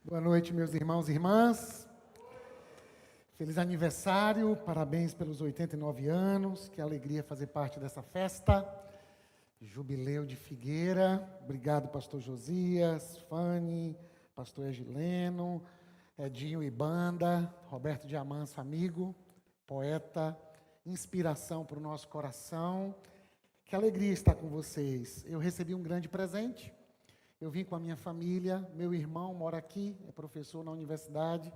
Boa noite, meus irmãos e irmãs. Feliz aniversário, parabéns pelos 89 anos. Que alegria fazer parte dessa festa. Jubileu de Figueira. Obrigado, pastor Josias, Fanny, pastor Egileno, Edinho e banda, Roberto Diamanso, amigo, poeta, inspiração para o nosso coração. Que alegria estar com vocês. Eu recebi um grande presente. Eu vim com a minha família, meu irmão mora aqui, é professor na universidade,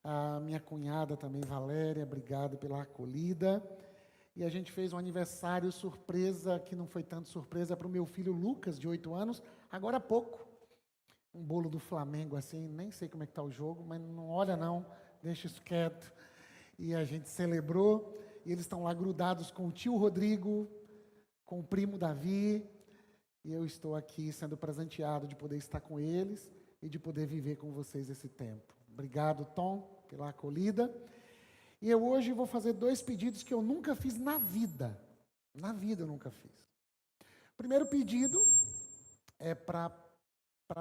a minha cunhada também, Valéria, obrigado pela acolhida. E a gente fez um aniversário surpresa, que não foi tanto surpresa, para o meu filho Lucas, de 8 anos, agora há pouco. Um bolo do Flamengo, assim, nem sei como é que está o jogo, mas não olha não, deixa isso quieto. E a gente celebrou, e eles estão lá grudados com o tio Rodrigo, com o primo Davi. E eu estou aqui sendo presenteado de poder estar com eles e de poder viver com vocês esse tempo. Obrigado, Tom, pela acolhida. E eu hoje vou fazer 2 pedidos que eu nunca fiz na vida. Na vida eu nunca fiz. O primeiro pedido é para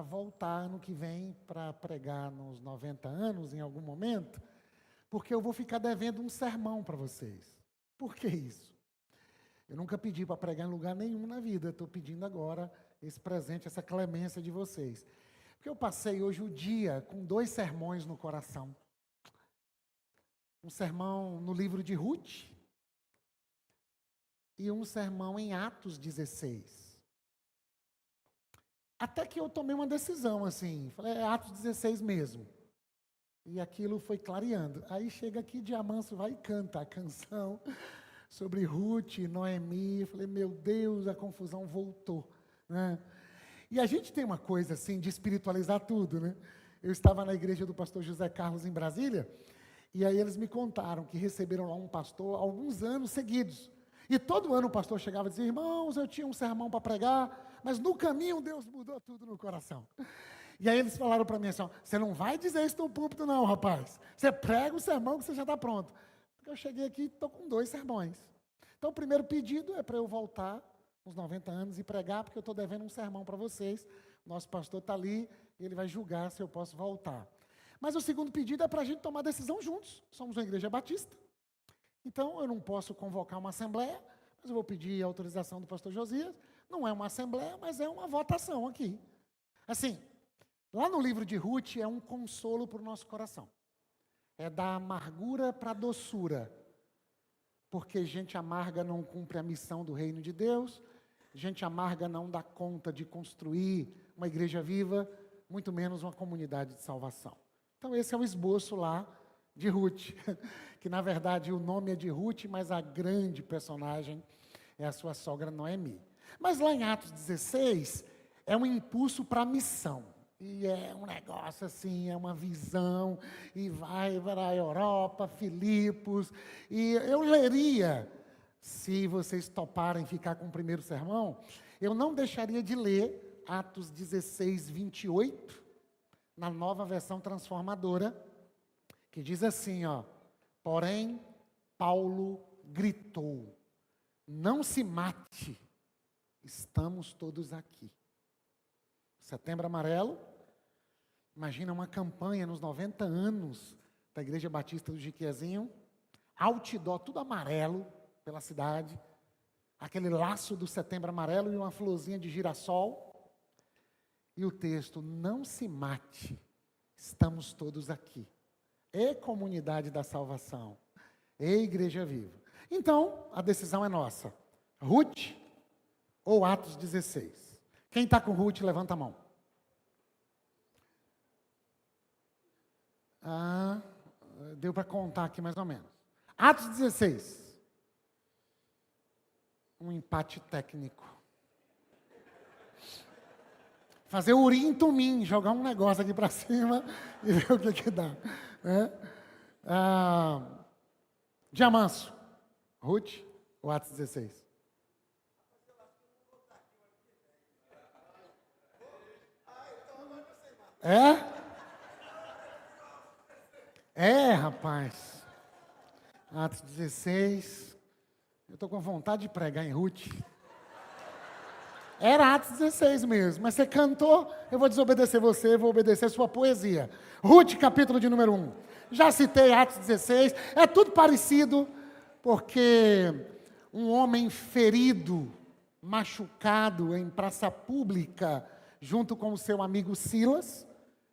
voltar ano que vem para pregar nos 90 anos, em algum momento, porque eu vou ficar devendo um sermão para vocês. Por que isso? Eu nunca pedi para pregar em lugar nenhum na vida, estou pedindo agora esse presente, essa clemência de vocês. Porque eu passei hoje o dia com 2 sermões no coração. Um sermão no livro de Ruth e um sermão em Atos 16. Até que eu tomei uma decisão assim, falei, é Atos 16 mesmo. E aquilo foi clareando. Aí chega aqui, Diamanso vai e canta a canção sobre Ruth, Noemi. Eu falei, meu Deus, a confusão voltou, né? E a gente tem uma coisa assim de espiritualizar tudo, né? Eu estava na igreja do pastor José Carlos em Brasília, e aí eles me contaram que receberam lá um pastor há alguns anos seguidos. E todo ano o pastor chegava e dizia, irmãos, eu tinha um sermão para pregar, mas no caminho Deus mudou tudo no coração. E aí eles falaram para mim assim, ó, você não vai dizer isso no púlpito não, rapaz. Você prega o sermão que você já está pronto. Porque eu cheguei aqui e estou com 2 sermões. Então o primeiro pedido é para eu voltar uns 90 anos e pregar, porque eu estou devendo um sermão para vocês. Nosso pastor está ali e ele vai julgar se eu posso voltar. Mas o segundo pedido é para a gente tomar decisão juntos. Somos uma igreja batista. Então eu não posso convocar uma assembleia, mas eu vou pedir a autorização do pastor Josias. Não é uma assembleia, mas é uma votação aqui. Assim, lá no livro de Ruth é um consolo para o nosso coração. É da amargura para a doçura. Porque gente amarga não cumpre a missão do reino de Deus, gente amarga não dá conta de construir uma igreja viva, muito menos uma comunidade de salvação. Então esse é o esboço lá de Ruth, que na verdade o nome é de Ruth, mas a grande personagem é a sua sogra Noemi. Mas lá em Atos 16, é um impulso para a missão. E é um negócio assim, é uma visão, e vai para a Europa, Filipos, e eu leria, se vocês toparem ficar com o primeiro sermão, eu não deixaria de ler Atos 16, 28, na nova versão transformadora, que diz assim, ó, porém, Paulo gritou, não se mate, estamos todos aqui. Setembro Amarelo, imagina uma campanha nos 90 anos da Igreja Batista do Jiquezinho, outdoor, tudo amarelo pela cidade, aquele laço do Setembro Amarelo e uma florzinha de girassol, e o texto, não se mate, estamos todos aqui. É comunidade da salvação, é igreja viva. Então, a decisão é nossa, Ruth ou Atos 16? Quem está com Ruth, levanta a mão. Deu para contar aqui mais ou menos. Atos 16. Um empate técnico. Fazer urim tumim, jogar um negócio aqui para cima e ver o que dá. Né? Diamanso, Ruth ou Atos 16? Rapaz. Atos 16. Eu estou com vontade de pregar em Ruth. Era Atos 16 mesmo, mas você cantou, eu vou desobedecer você, vou obedecer sua poesia. Ruth, capítulo de número 1. Já citei Atos 16, é tudo parecido, porque um homem ferido, machucado em praça pública, junto com o seu amigo Silas,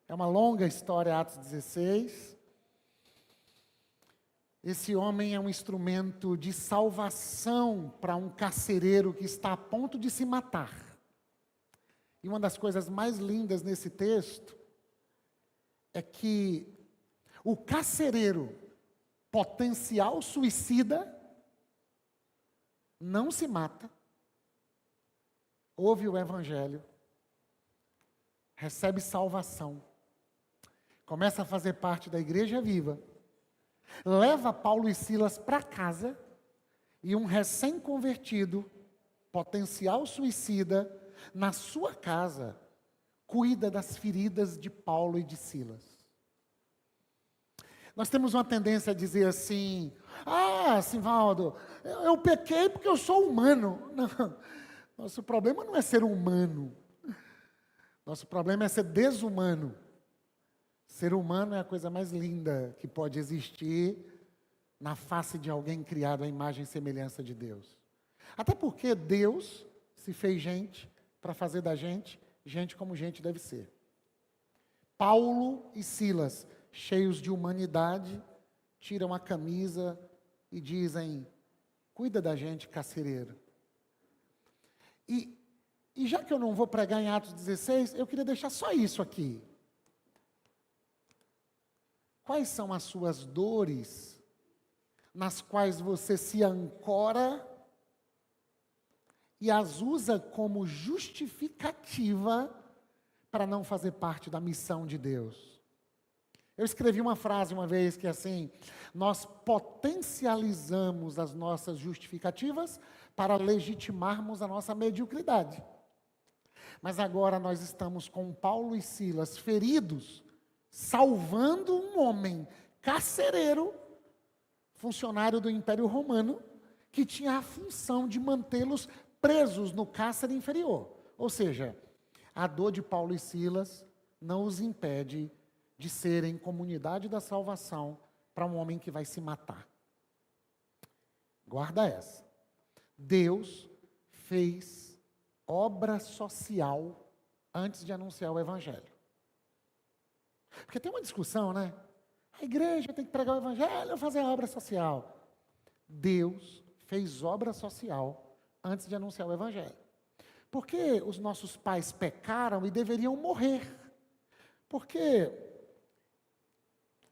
é uma longa história, Atos 16. Esse homem é um instrumento de salvação para um carcereiro que está a ponto de se matar. E uma das coisas mais lindas nesse texto é que o carcereiro, potencial suicida, não se mata, ouve o evangelho, recebe salvação, começa a fazer parte da igreja viva, leva Paulo e Silas para casa, e um recém-convertido, potencial suicida, na sua casa, cuida das feridas de Paulo e de Silas. Nós temos uma tendência a dizer assim: ah, Simvaldo, eu pequei porque eu sou humano. Não, nosso problema não é ser humano, nosso problema é ser desumano. Ser humano é a coisa mais linda que pode existir na face de alguém criado à imagem e semelhança de Deus. Até porque Deus se fez gente para fazer da gente, gente como gente deve ser. Paulo e Silas, cheios de humanidade, tiram a camisa e dizem: cuida da gente, carcereiro. E já que eu não vou pregar em Atos 16, eu queria deixar só isso aqui. Quais são as suas dores, nas quais você se ancora e as usa como justificativa para não fazer parte da missão de Deus? Eu escrevi uma frase uma vez que é assim: nós potencializamos as nossas justificativas para legitimarmos a nossa mediocridade. Mas agora nós estamos com Paulo e Silas feridos, salvando um homem carcereiro, funcionário do Império Romano, que tinha a função de mantê-los presos no cárcere inferior. Ou seja, a dor de Paulo e Silas não os impede de serem comunidade da salvação para um homem que vai se matar. Guarda essa. Deus fez obra social antes de anunciar o evangelho. Porque tem uma discussão, né? A igreja tem que pregar o evangelho ou fazer a obra social. Deus fez obra social antes de anunciar o evangelho. Porque os nossos pais pecaram e deveriam morrer. Porque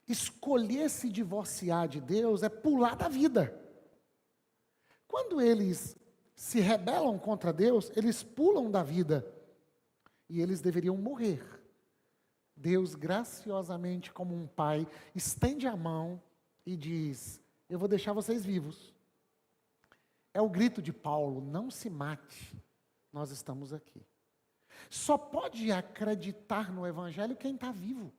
escolher se divorciar de Deus é pular da vida. Quando eles se rebelam contra Deus, eles pulam da vida. E eles deveriam morrer. Deus, graciosamente, como um pai, estende a mão e diz: eu vou deixar vocês vivos. É o grito de Paulo: não se mate, nós estamos aqui. Só pode acreditar no evangelho quem está vivo.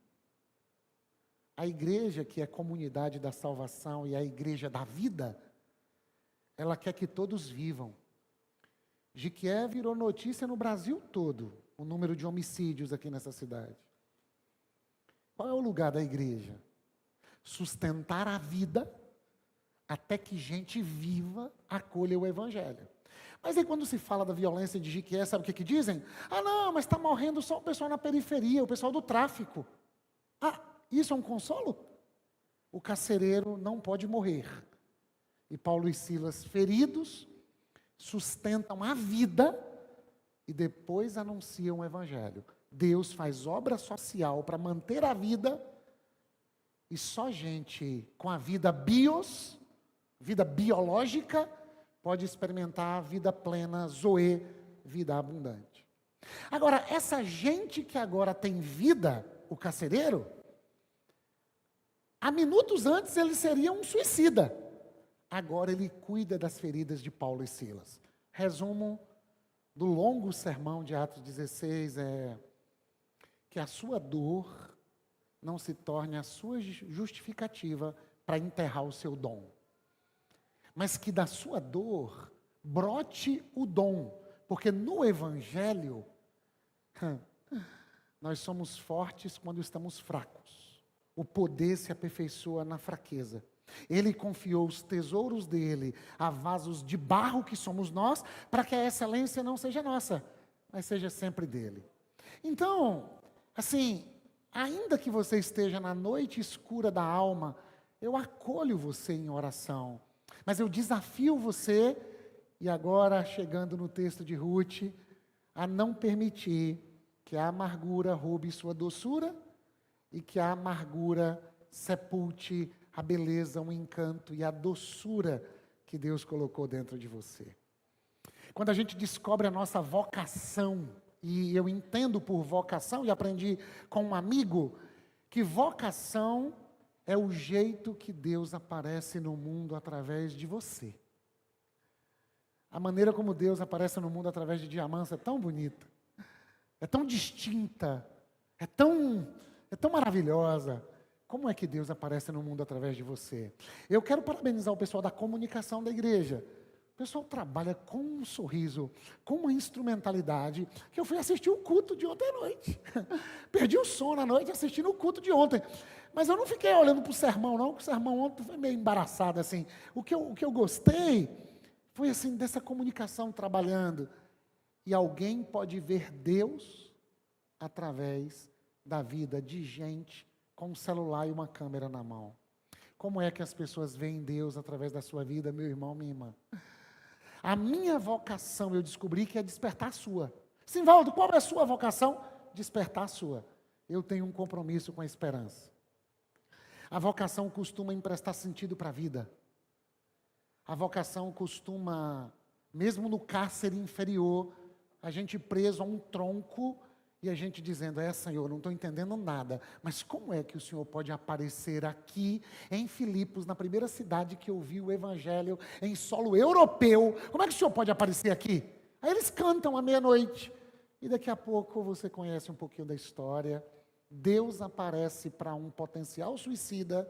A igreja, que é a comunidade da salvação e a igreja da vida, ela quer que todos vivam. Jequié virou notícia no Brasil todo, o número de homicídios aqui nessa cidade. Qual é o lugar da igreja? Sustentar a vida até que gente viva acolha o evangelho. Mas aí quando se fala da violência de Jequié, sabe o que dizem? Ah, não, mas está morrendo só o pessoal na periferia, o pessoal do tráfico. Ah, isso é um consolo? O carcereiro não pode morrer. E Paulo e Silas, feridos, sustentam a vida e depois anunciam o evangelho. Deus faz obra social para manter a vida, e só gente com a vida vida biológica, pode experimentar a vida plena, zoe, vida abundante. Agora, essa gente que agora tem vida, o carcereiro, há minutos antes ele seria um suicida. Agora ele cuida das feridas de Paulo e Silas. Resumo do longo sermão de Atos 16 é que a sua dor não se torne a sua justificativa para enterrar o seu dom. Mas que da sua dor brote o dom Porque no Evangelho, nós somos fortes quando estamos fracos. O poder se aperfeiçoa na fraqueza. Ele confiou os tesouros dele a vasos de barro que somos nós, para que a excelência não seja nossa, mas seja sempre dele. Então, assim, ainda que você esteja na noite escura da alma, eu acolho você em oração. Mas eu desafio você, e agora chegando no texto de Ruth, a não permitir que a amargura roube sua doçura e que a amargura sepulte a beleza, o encanto e a doçura que Deus colocou dentro de você. Quando a gente descobre a nossa vocação, e eu entendo por vocação, e aprendi com um amigo, que vocação é o jeito que Deus aparece no mundo através de você. A maneira como Deus aparece no mundo através de Diamantha é tão bonita, é tão distinta, é tão maravilhosa. Como é que Deus aparece no mundo através de você? Eu quero parabenizar o pessoal da comunicação da igreja. O pessoal trabalha com um sorriso, com uma instrumentalidade, que eu fui assistir o culto de ontem à noite. Perdi o sono à noite assistindo o culto de ontem. Mas eu não fiquei olhando para o sermão, não, porque o sermão ontem foi meio embaraçado, assim. O que eu gostei foi, assim, dessa comunicação trabalhando. E alguém pode ver Deus através da vida de gente com um celular e uma câmera na mão. Como é que as pessoas veem Deus através da sua vida, meu irmão, minha irmã? A minha vocação, eu descobri que é despertar a sua. Simvaldo, qual é a sua vocação? Despertar a sua. Eu tenho um compromisso com a esperança. A vocação costuma emprestar sentido para a vida. A vocação costuma, mesmo no cárcere inferior, a gente preso a um tronco e a gente dizendo, Senhor, não estou entendendo nada, mas como é que o Senhor pode aparecer aqui em Filipos, na primeira cidade que ouviu o Evangelho em solo europeu? Como é que o Senhor pode aparecer aqui? Aí eles cantam à meia-noite, e daqui a pouco você conhece um pouquinho da história. Deus aparece para um potencial suicida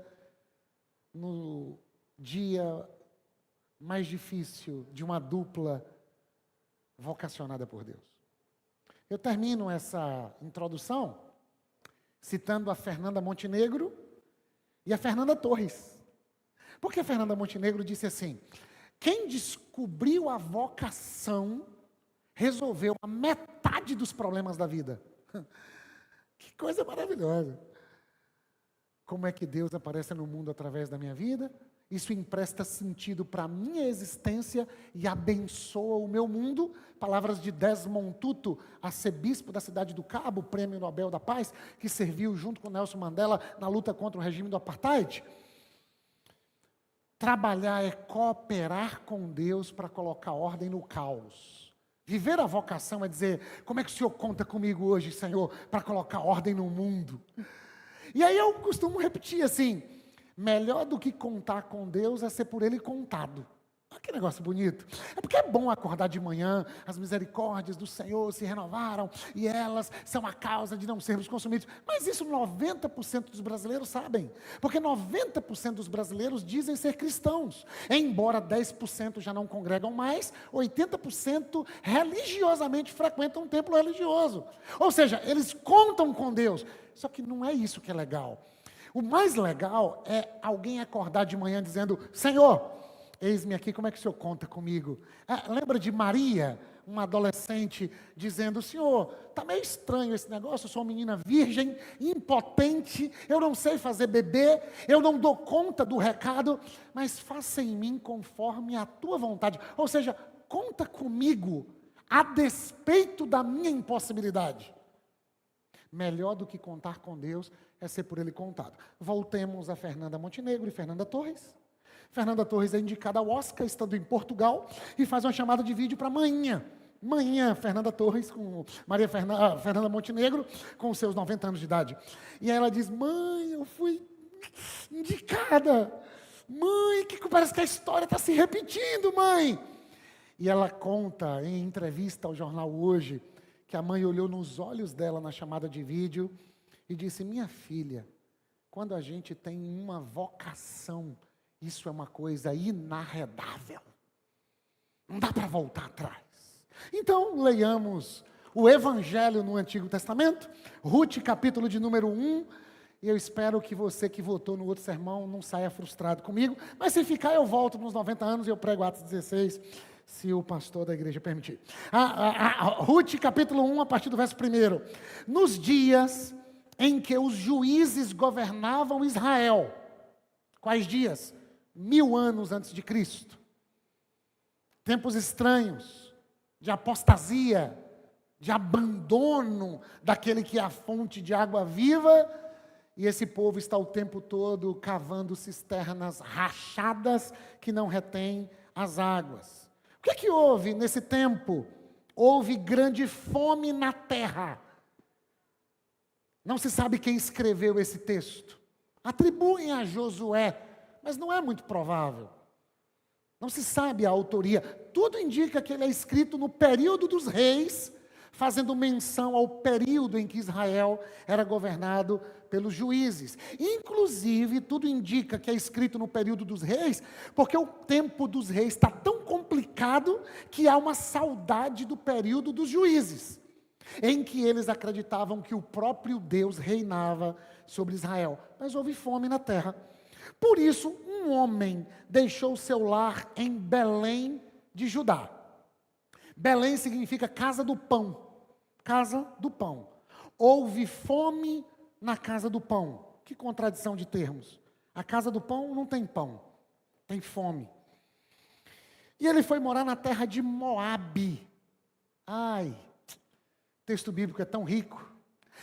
no dia mais difícil de uma dupla vocacionada por Deus. Eu termino essa introdução citando a Fernanda Montenegro e a Fernanda Torres. Porque a Fernanda Montenegro disse assim: quem descobriu a vocação resolveu a metade dos problemas da vida. Que coisa maravilhosa. Como é que Deus aparece no mundo através da minha vida? Isso empresta sentido para a minha existência e abençoa o meu mundo. Palavras de Desmond Tutu, arcebispo da cidade do Cabo, Prêmio Nobel da Paz, que serviu junto com Nelson Mandela na luta contra o regime do apartheid. Trabalhar é cooperar com Deus para colocar ordem no caos. Viver a vocação é dizer, como é que o Senhor conta comigo hoje, Senhor, para colocar ordem no mundo? E aí eu costumo repetir assim, melhor do que contar com Deus é ser por Ele contado. Olha que negócio bonito. É porque é bom acordar de manhã, as misericórdias do Senhor se renovaram e elas são a causa de não sermos consumidos. Mas isso 90% dos brasileiros sabem. Porque 90% dos brasileiros dizem ser cristãos. Embora 10% já não congregam mais, 80% religiosamente frequentam um templo religioso. Ou seja, eles contam com Deus. Só que não é isso que é legal. O mais legal é alguém acordar de manhã dizendo, Senhor, eis-me aqui, como é que o Senhor conta comigo? Lembra de Maria, uma adolescente, dizendo, Senhor, está meio estranho esse negócio, eu sou uma menina virgem, impotente, eu não sei fazer bebê, eu não dou conta do recado, mas faça em mim conforme a tua vontade. Ou seja, conta comigo, a despeito da minha impossibilidade. Melhor do que contar com Deus é ser por Ele contado. Voltemos a Fernanda Montenegro e Fernanda Torres. Fernanda Torres é indicada ao Oscar, estando em Portugal, e faz uma chamada de vídeo para manhã. Manhã, Fernanda Torres, com Fernanda Montenegro, com seus 90 anos de idade. E aí ela diz, mãe, eu fui indicada. Mãe, que parece que a história está se repetindo, mãe. E ela conta em entrevista ao jornal Hoje, que a mãe olhou nos olhos dela na chamada de vídeo e disse, minha filha, quando a gente tem uma vocação, isso é uma coisa inarredável. Não dá para voltar atrás. Então, leiamos o Evangelho no Antigo Testamento, Ruth, capítulo de número 1, e eu espero que você que votou no outro sermão não saia frustrado comigo, mas se ficar eu volto nos 90 anos e eu prego Atos 16, se o pastor da igreja permitir. Ruth, capítulo 1, a partir do verso 1. Nos dias em que os juízes governavam Israel. Quais dias? 1000 anos antes de Cristo. Tempos estranhos, de apostasia, de abandono daquele que é a fonte de água viva, e esse povo está o tempo todo cavando cisternas rachadas que não retêm as águas. O que houve nesse tempo? Houve grande fome na terra. Não se sabe quem escreveu esse texto. Atribuem a Josué, mas não é muito provável. Não se sabe a autoria. Tudo indica que ele é escrito no período dos reis, fazendo menção ao período em que Israel era governado pelos juízes. Inclusive, tudo indica que é escrito no período dos reis, porque o tempo dos reis está tão complicado que há uma saudade do período dos juízes, em que eles acreditavam que o próprio Deus reinava sobre Israel. Mas houve fome na terra. Por isso, um homem deixou seu lar em Belém de Judá. Belém significa casa do pão. Casa do pão. Houve fome na casa do pão. Que contradição de termos. A casa do pão não tem pão, tem fome. E ele foi morar na terra de Moabe. Ai, o texto bíblico é tão rico.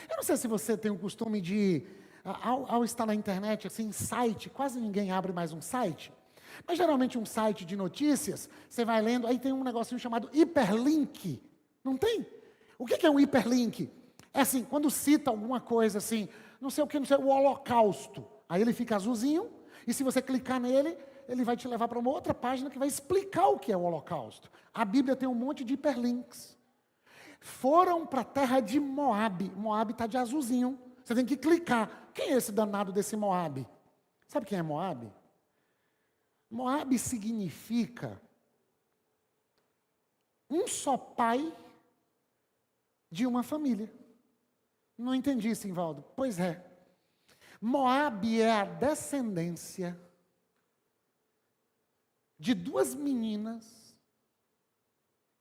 Eu não sei se você tem o costume de, ao estar na internet, assim, site, quase ninguém abre mais um site. Mas geralmente um site de notícias, você vai lendo, aí tem um negocinho chamado hiperlink. Não tem? O que é um hiperlink? É assim, quando cita alguma coisa assim, não sei o que, não sei, o Holocausto. Aí ele fica azulzinho, e se você clicar nele, ele vai te levar para uma outra página que vai explicar o que é o Holocausto. A Bíblia tem um monte de hiperlinks. Foram para a terra de Moabe. Moabe está de azulzinho. Você tem que clicar. Quem é esse danado desse Moabe? Sabe quem é Moabe? Moabe significa um só pai de uma família. Não entendi, Simvaldo. Pois é. Moabe é a descendência de duas meninas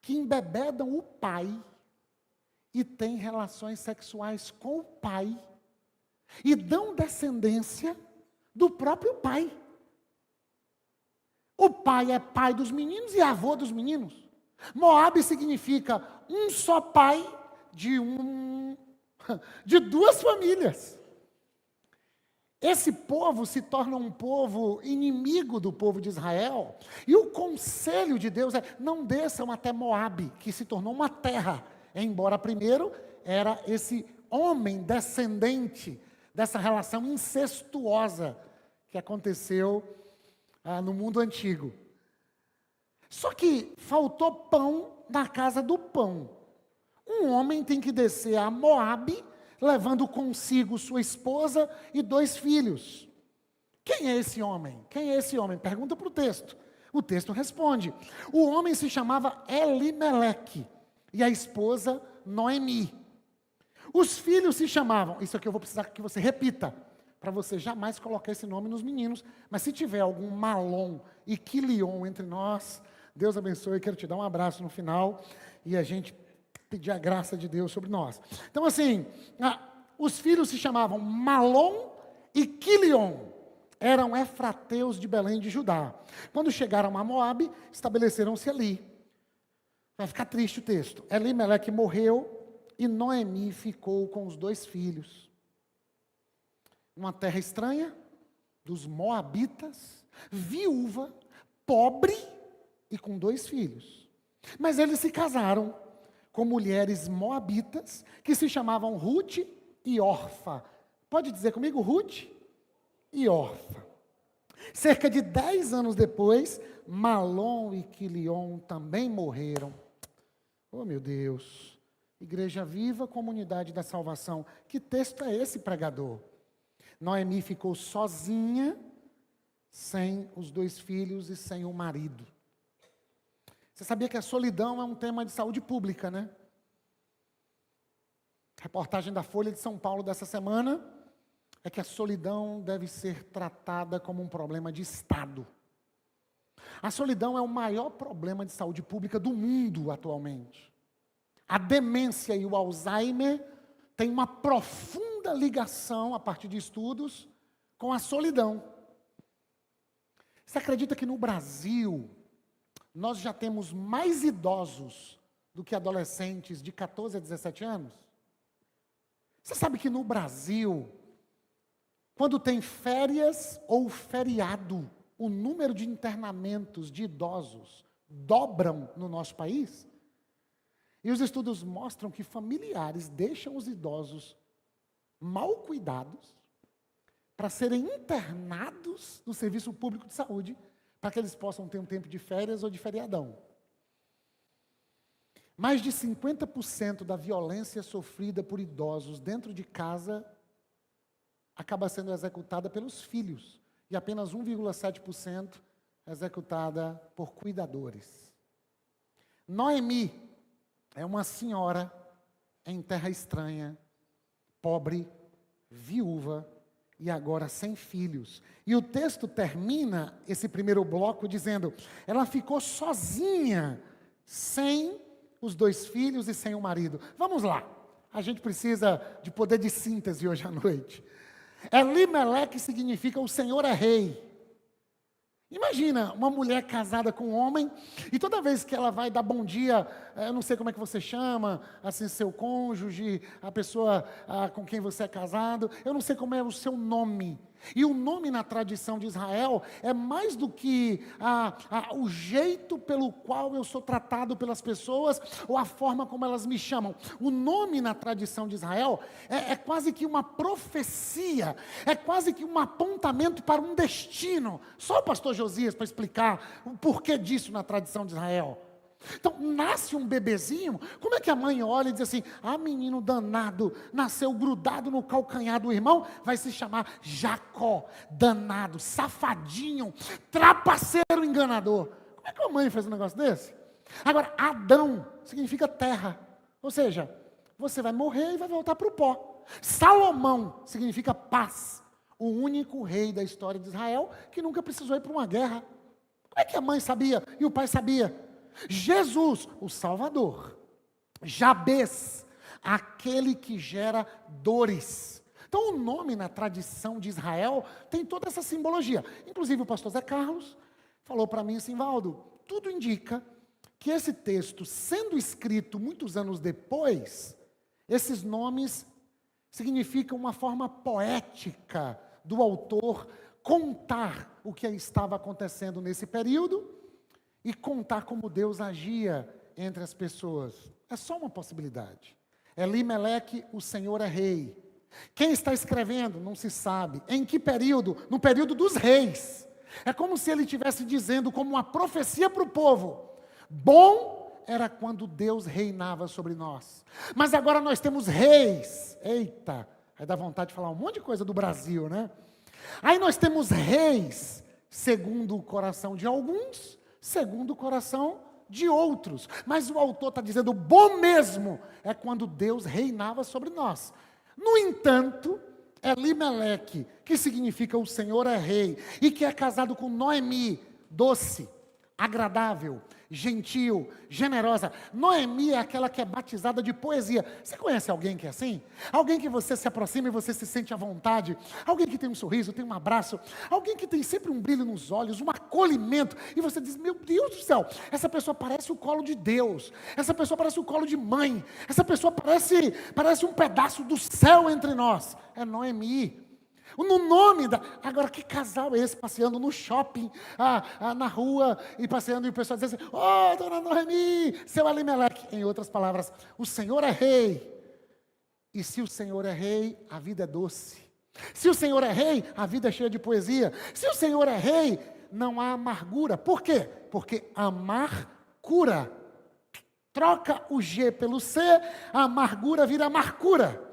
que embebedam o pai e têm relações sexuais com o pai e dão descendência do próprio pai. O pai é pai dos meninos e avô dos meninos. Moabe significa um só pai de duas famílias. Esse povo se torna um povo inimigo do povo de Israel, e o conselho de Deus é: não desçam até Moabe, que se tornou uma terra, embora primeiro era esse homem descendente dessa relação incestuosa que aconteceu no mundo antigo. Só que faltou pão na casa do pão. Um homem tem que descer a Moabe, levando consigo sua esposa e 2 filhos. Quem é esse homem? Quem é esse homem? Pergunta para o texto. O texto responde. O homem se chamava Elimeleque e a esposa Noemi. Os filhos se chamavam, isso aqui eu vou precisar que você repita, para você jamais colocar esse nome nos meninos, mas se tiver algum Malom e Quilion entre nós, Deus abençoe, quero te dar um abraço no final e a gente pedir a graça de Deus sobre nós. Então assim, os filhos se chamavam Malom e Quilion, eram efrateus de Belém de Judá. Quando chegaram a Moabe, estabeleceram-se ali. Vai ficar triste o texto. Elimeleque morreu e Noemi ficou com os 2 filhos. Uma terra estranha, dos moabitas, viúva, pobre e com 2 filhos. Mas eles se casaram com mulheres moabitas que se chamavam Ruth e Orfa. Pode dizer comigo, Ruth e Orfa. Cerca de 10 anos depois, Malom e Quilion também morreram. Oh, meu Deus. Igreja Viva, Comunidade da Salvação. Que texto é esse, pregador? Noemi ficou sozinha, sem os 2 filhos e sem o marido. Você sabia que a solidão é um tema de saúde pública, né? Reportagem da Folha de São Paulo dessa semana é que a solidão deve ser tratada como um problema de Estado. A solidão é o maior problema de saúde pública do mundo atualmente. A demência e o Alzheimer têm uma profunda ligação, a partir de estudos, com a solidão. Você acredita que no Brasil nós já temos mais idosos do que adolescentes de 14 a 17 anos? Você sabe que no Brasil, quando tem férias ou feriado, o número de internamentos de idosos dobram no nosso país? E os estudos mostram que familiares deixam os idosos mal cuidados para serem internados no Serviço Público de Saúde, para que eles possam ter um tempo de férias ou de feriadão. Mais de 50% da violência sofrida por idosos dentro de casa acaba sendo executada pelos filhos, e apenas 1,7% executada por cuidadores. Noemi é uma senhora em terra estranha, pobre, viúva e agora sem filhos. E o texto termina esse primeiro bloco dizendo: ela ficou sozinha, sem os 2 filhos e sem o marido. Vamos lá, a gente precisa de poder de síntese hoje à noite. Elimeleque significa o Senhor é rei. Imagina uma mulher casada com um homem, e toda vez que ela vai dar bom dia, eu não sei como é que você chama, assim, seu cônjuge, a pessoa com quem você é casado, eu não sei como é o seu nome. E o nome na tradição de Israel é mais do que o jeito pelo qual eu sou tratado pelas pessoas, ou a forma como elas me chamam. O nome na tradição de Israel é quase que uma profecia, é quase que um apontamento para um destino. Só o pastor Josias para explicar o porquê disso na tradição de Israel. Então, nasce um bebezinho, como é que a mãe olha e diz assim: menino danado, nasceu grudado no calcanhar do irmão, vai se chamar Jacó, danado, safadinho, trapaceiro, enganador. Como é que a mãe faz um negócio desse? Agora, Adão significa terra, ou seja, você vai morrer e vai voltar para o pó. Salomão significa paz, o único rei da história de Israel que nunca precisou ir para uma guerra. Como é que a mãe sabia e o pai sabia? Jesus, o Salvador. Jabez, aquele que gera dores. Então o nome na tradição de Israel tem toda essa simbologia. Inclusive o pastor Zé Carlos falou para mim assim: Valdo, tudo indica que esse texto, sendo escrito muitos anos depois, esses nomes significam uma forma poética do autor contar o que estava acontecendo nesse período e contar como Deus agia entre as pessoas. É só uma possibilidade. Elimeleque, o Senhor é rei. Quem está escrevendo? Não se sabe. Em que período? No período dos reis. É como se ele estivesse dizendo, como uma profecia para o povo: bom era quando Deus reinava sobre nós, mas agora nós temos reis. Eita, aí dá vontade de falar um monte de coisa do Brasil, né? Aí nós temos reis segundo o coração de alguns, segundo o coração de outros. Mas o autor está dizendo: bom mesmo é quando Deus reinava sobre nós. No entanto, Elimeleque, que significa o Senhor é rei, e que é casado com Noemi, doce, agradável, gentil, generosa. Noemi é aquela que é batizada de poesia. Você conhece alguém que é assim? Alguém que você se aproxima e você se sente à vontade? Alguém que tem um sorriso, tem um abraço? Alguém que tem sempre um brilho nos olhos, um acolhimento, e você diz: meu Deus do céu, essa pessoa parece o colo de Deus, essa pessoa parece o colo de mãe, essa pessoa parece um pedaço do céu entre nós. É Noemi. No nome da... Agora, que casal é esse passeando no shopping, na rua, e passeando, e o pessoal diz assim: dona Noemi, seu Elimeleque. Em outras palavras, o Senhor é rei. E se o Senhor é rei, a vida é doce. Se o Senhor é rei, a vida é cheia de poesia. Se o Senhor é rei, não há amargura. Por quê? Porque amar cura. Troca o G pelo C, a amargura vira amarcura.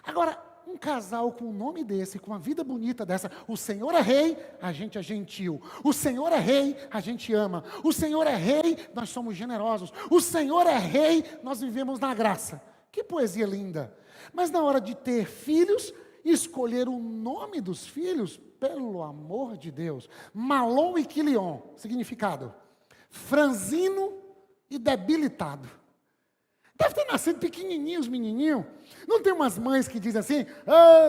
Agora, um casal com um nome desse, com uma vida bonita dessa, o Senhor é rei, a gente é gentil. O Senhor é rei, a gente ama. O Senhor é rei, nós somos generosos. O Senhor é rei, nós vivemos na graça. Que poesia linda. Mas na hora de ter filhos, escolher o nome dos filhos, pelo amor de Deus. Malom e Quilion, significado: franzino e debilitado. Deve ter nascido pequenininho os menininhos. Não tem umas mães que dizem assim: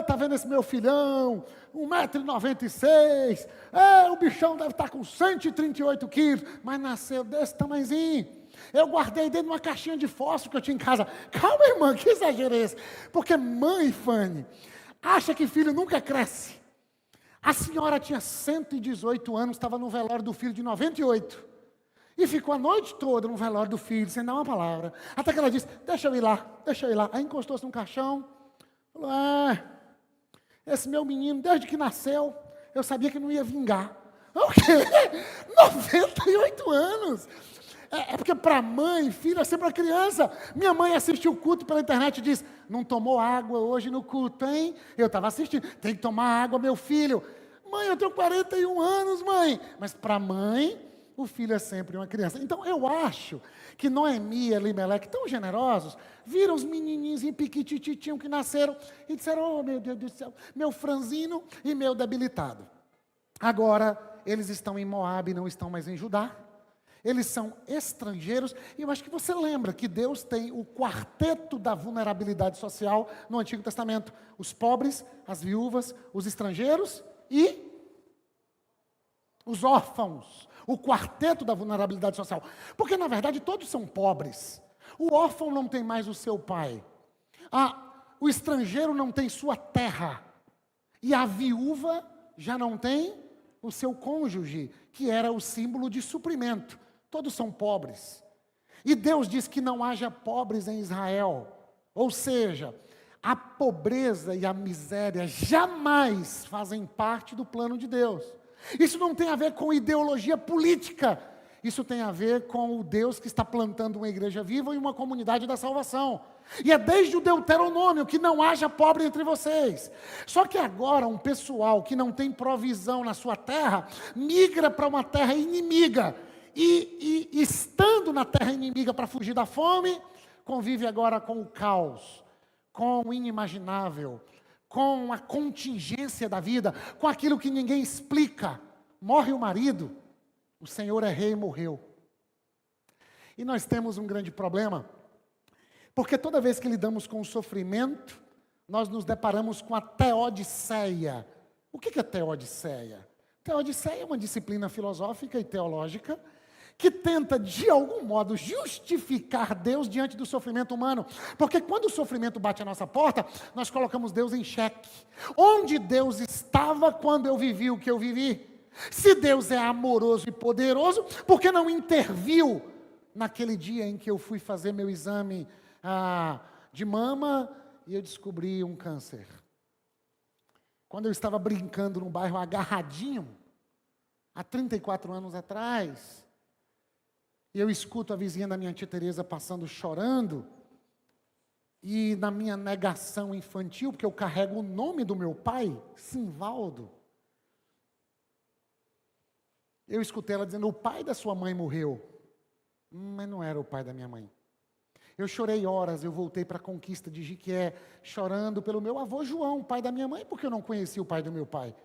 tá vendo esse meu filhão, 1,96 m, o bichão deve estar com 138 quilos, mas nasceu desse tamanhozinho. Eu guardei dentro de uma caixinha de fósforo que eu tinha em casa. Calma, irmã, que exagero é esse? Porque mãe, Fanny, acha que filho nunca cresce. A senhora tinha 118 anos, estava no velório do filho de 98. E ficou a noite toda no velório do filho, sem dar uma palavra. Até que ela disse: deixa eu ir lá, deixa eu ir lá. Aí encostou-se num caixão, falou: esse meu menino, desde que nasceu, eu sabia que não ia vingar. O quê? 98 anos! É porque para mãe, filho, é sempre a criança. Minha mãe assistiu o culto pela internet e disse: não tomou água hoje no culto, hein? Eu estava assistindo: tem que tomar água, meu filho. Mãe, eu tenho 41 anos, mãe. Mas para mãe, o filho é sempre uma criança. Então, eu acho que Noemi e Elimeleque, tão generosos, viram os menininhos em piquitititinho que nasceram e disseram: oh, meu Deus do céu, meu franzino e meu debilitado. Agora, eles estão em Moabe, não estão mais em Judá. Eles são estrangeiros, e eu acho que você lembra que Deus tem o quarteto da vulnerabilidade social no Antigo Testamento: os pobres, as viúvas, os estrangeiros e os órfãos. O quarteto da vulnerabilidade social. Porque, na verdade, todos são pobres. O órfão não tem mais o seu pai. O estrangeiro não tem sua terra. E a viúva já não tem o seu cônjuge, que era o símbolo de suprimento. Todos são pobres. E Deus diz que não haja pobres em Israel. Ou seja, a pobreza e a miséria jamais fazem parte do plano de Deus. Isso não tem a ver com ideologia política. Isso tem a ver com o Deus que está plantando uma igreja viva e uma comunidade da salvação. E é desde o Deuteronômio que não haja pobre entre vocês. Só que agora um pessoal que não tem provisão na sua terra, migra para uma terra inimiga. E estando na terra inimiga para fugir da fome, convive agora com o caos, com o inimaginável, com a contingência da vida, com aquilo que ninguém explica. Morre o marido, o Senhor é rei e morreu. E nós temos um grande problema, porque toda vez que lidamos com o sofrimento, nós nos deparamos com a teodiceia. O que é teodiceia? Teodiceia é uma disciplina filosófica e teológica que tenta, de algum modo, justificar Deus diante do sofrimento humano. Porque quando o sofrimento bate à nossa porta, nós colocamos Deus em xeque. Onde Deus estava quando eu vivi o que eu vivi? Se Deus é amoroso e poderoso, por que não interviu naquele dia em que eu fui fazer meu exame de mama e eu descobri um câncer? Quando eu estava brincando no bairro Agarradinho, há 34 anos atrás, e eu escuto a vizinha da minha tia Tereza passando chorando, e na minha negação infantil, porque eu carrego o nome do meu pai, Simvaldo, eu escutei ela dizendo: o pai da sua mãe morreu. Mas não era o pai da minha mãe. Eu chorei horas, eu voltei para a conquista de Jiquié, chorando pelo meu avô João, pai da minha mãe, porque eu não conhecia o pai do meu pai.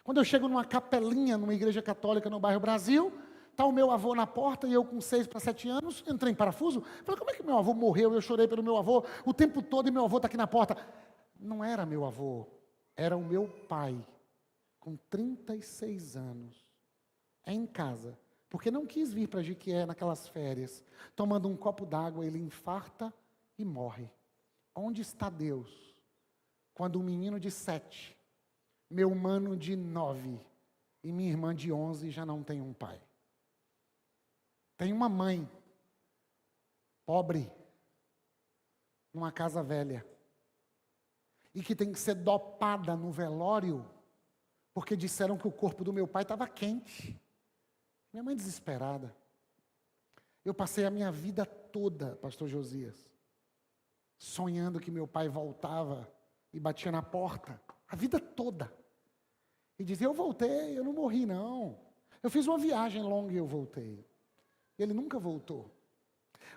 Quando eu chego numa capelinha, numa igreja católica no bairro Brasil, está o meu avô na porta e eu com 6 para 7 anos, entrei em parafuso. Falei: como é que meu avô morreu? Eu chorei pelo meu avô o tempo todo e meu avô está aqui na porta. Não era meu avô, era o meu pai, com 36 anos, em casa, porque não quis vir para Jiquié naquelas férias. Tomando um copo d'água, ele infarta e morre. Onde está Deus? Quando um menino de 7, meu mano de 9 e minha irmã de 11 já não tem um pai. Tem uma mãe, pobre, numa casa velha, e que tem que ser dopada no velório, porque disseram que o corpo do meu pai estava quente. Minha mãe desesperada. Eu passei a minha vida toda, pastor Josias, sonhando que meu pai voltava e batia na porta, a vida toda. E dizia, eu voltei, eu não morri não. Eu fiz uma viagem longa e eu voltei. E ele nunca voltou.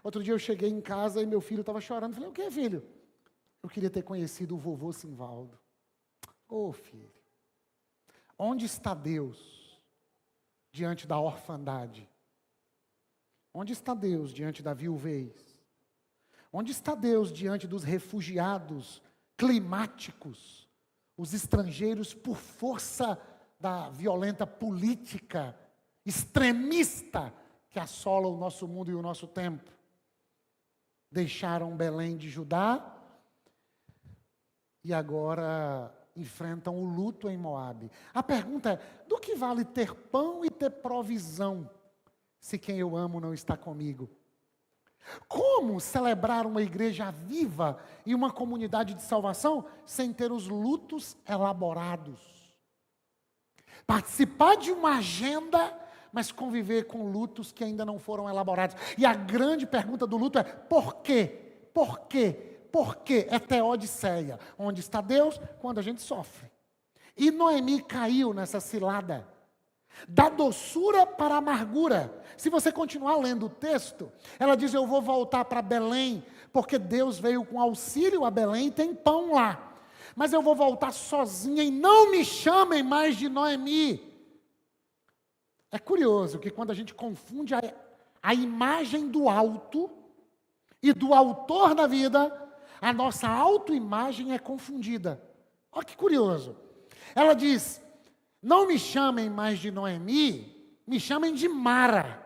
Outro dia eu cheguei em casa e meu filho estava chorando. Falei, o que, filho? Eu queria ter conhecido o vovô Simvaldo. Ô, filho, onde está Deus diante da orfandade? Onde está Deus diante da viuvez? Onde está Deus diante dos refugiados climáticos, os estrangeiros por força da violenta política extremista que assola o nosso mundo e o nosso tempo? Deixaram Belém de Judá e agora enfrentam o luto em Moabe. A pergunta é, do que vale ter pão e ter provisão, se quem eu amo não está comigo? Como celebrar uma igreja viva e uma comunidade de salvação sem ter os lutos elaborados? Participar de uma agenda, mas conviver com lutos que ainda não foram elaborados. E a grande pergunta do luto é, por quê? Por quê? Por quê? É teodiceia. Onde está Deus? Quando a gente sofre. E Noemi caiu nessa cilada. Da doçura para a amargura. Se você continuar lendo o texto, ela diz, eu vou voltar para Belém, porque Deus veio com auxílio a Belém e tem pão lá. Mas eu vou voltar sozinha e não me chamem mais de Noemi. É curioso que quando a gente confunde a imagem do alto e do autor da vida, a nossa autoimagem é confundida. Olha que curioso. Ela diz, não me chamem mais de Noemi, me chamem de Mara.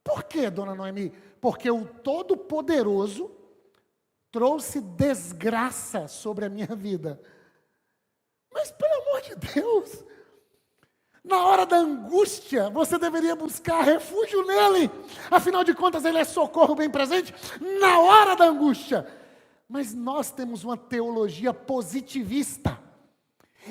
Por quê, dona Noemi? Porque o Todo-Poderoso trouxe desgraça sobre a minha vida. Mas pelo amor de Deus, na hora da angústia, você deveria buscar refúgio nele. Afinal de contas, ele é socorro bem presente na hora da angústia. Mas nós temos uma teologia positivista,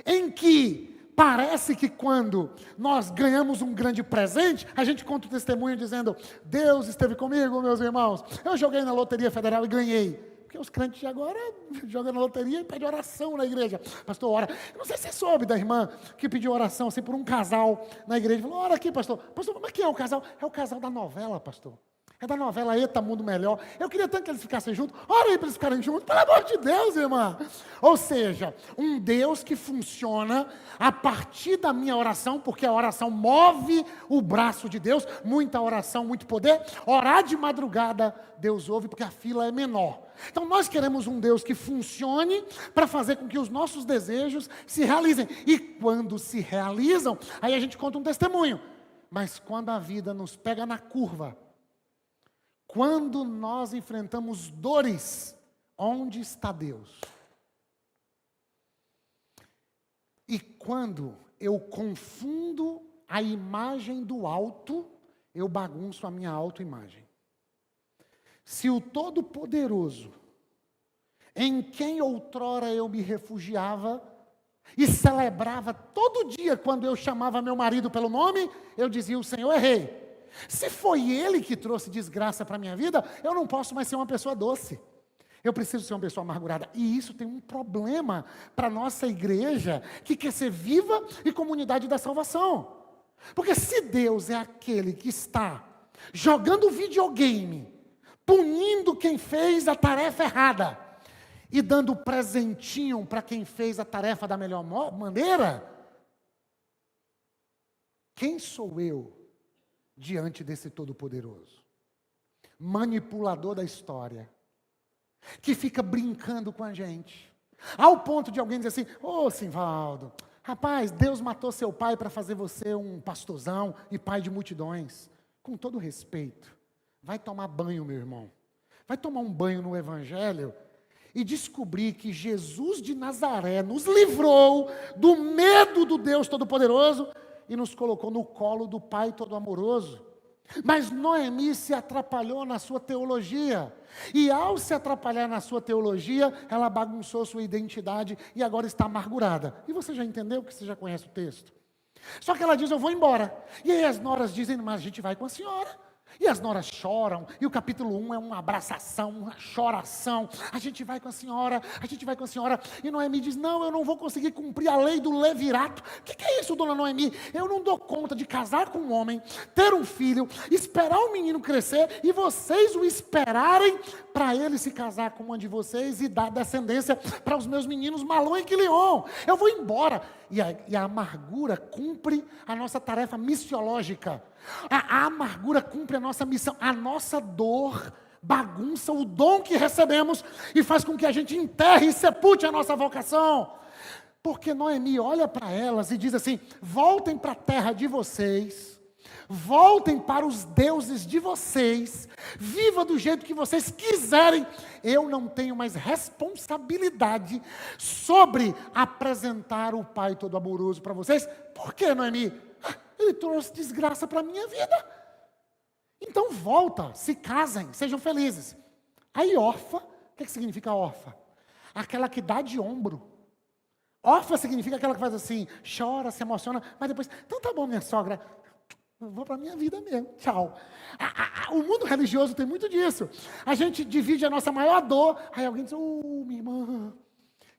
em que parece que quando nós ganhamos um grande presente, a gente conta o testemunho dizendo, Deus esteve comigo, meus irmãos. Eu joguei na Loteria Federal e ganhei. Porque os crentes de agora jogam na loteria e pedem oração na igreja. Pastor, ora. Eu não sei se você soube da irmã que pediu oração assim por um casal na igreja. Falou, ora aqui, pastor. Pastor, mas quem é o casal? É o casal da novela, pastor. É da novela Eita Mundo Melhor. Eu queria tanto que eles ficassem juntos. Ora aí para eles ficarem juntos. Pelo amor de Deus, irmã. Ou seja, um Deus que funciona a partir da minha oração, porque a oração move o braço de Deus. Muita oração, muito poder. Orar de madrugada, Deus ouve, porque a fila é menor. Então nós queremos um Deus que funcione para fazer com que os nossos desejos se realizem. E quando se realizam, aí a gente conta um testemunho. Mas quando a vida nos pega na curva, quando nós enfrentamos dores, onde está Deus? E quando eu confundo a imagem do alto, eu bagunço a minha autoimagem. Se o Todo-Poderoso, em quem outrora eu me refugiava e celebrava todo dia quando eu chamava meu marido pelo nome, eu dizia, o Senhor é rei. Se foi Ele que trouxe desgraça para a minha vida, eu não posso mais ser uma pessoa doce. Eu preciso ser uma pessoa amargurada. E isso tem um problema para a nossa igreja, que quer ser viva e comunidade da salvação. Porque se Deus é aquele que está jogando videogame, punindo quem fez a tarefa errada, e dando presentinho para quem fez a tarefa da melhor maneira, quem sou eu diante desse Todo-Poderoso? Manipulador da história, que fica brincando com a gente, ao ponto de alguém dizer assim, ô Simvaldo, rapaz, Deus matou seu pai para fazer você um pastorzão e pai de multidões. Com todo respeito, vai tomar banho, meu irmão. Vai tomar um banho no Evangelho e descobrir que Jesus de Nazaré nos livrou do medo do Deus Todo-Poderoso e nos colocou no colo do Pai Todo-Amoroso. Mas Noemi se atrapalhou na sua teologia. E ao se atrapalhar na sua teologia, ela bagunçou sua identidade e agora está amargurada. E você já entendeu, que você já conhece o texto? Só que ela diz, eu vou embora. E aí as noras dizem, mas a gente vai com a senhora. E as noras choram, e o capítulo 1 é uma abraçação, uma choração. A gente vai com a senhora, e Noemi diz, não, eu não vou conseguir cumprir a lei do levirato. O que é isso, dona Noemi? Eu não dou conta de casar com um homem, ter um filho, esperar o menino crescer, e vocês o esperarem para ele se casar com uma de vocês e dar descendência para os meus meninos Malom e Quilion. Eu vou embora. E a amargura cumpre a nossa tarefa missiológica. A amargura cumpre a nossa missão. A nossa dor bagunça o dom que recebemos e faz com que a gente enterre e sepulte a nossa vocação. Porque Noemi olha para elas e diz assim, voltem para a terra de vocês, voltem para os deuses de vocês, viva do jeito que vocês quiserem, eu não tenho mais responsabilidade sobre apresentar o Pai todo amoroso para vocês. Por que, Noemi? Ele trouxe desgraça para a minha vida. Então volta, se casem, sejam felizes. Aí órfã, o que significa órfã? Aquela que dá de ombro. Órfã significa aquela que faz assim, chora, se emociona, mas depois, então tá bom minha sogra, eu vou para a minha vida mesmo, tchau. O mundo religioso tem muito disso. A gente divide a nossa maior dor, aí alguém diz, minha irmã,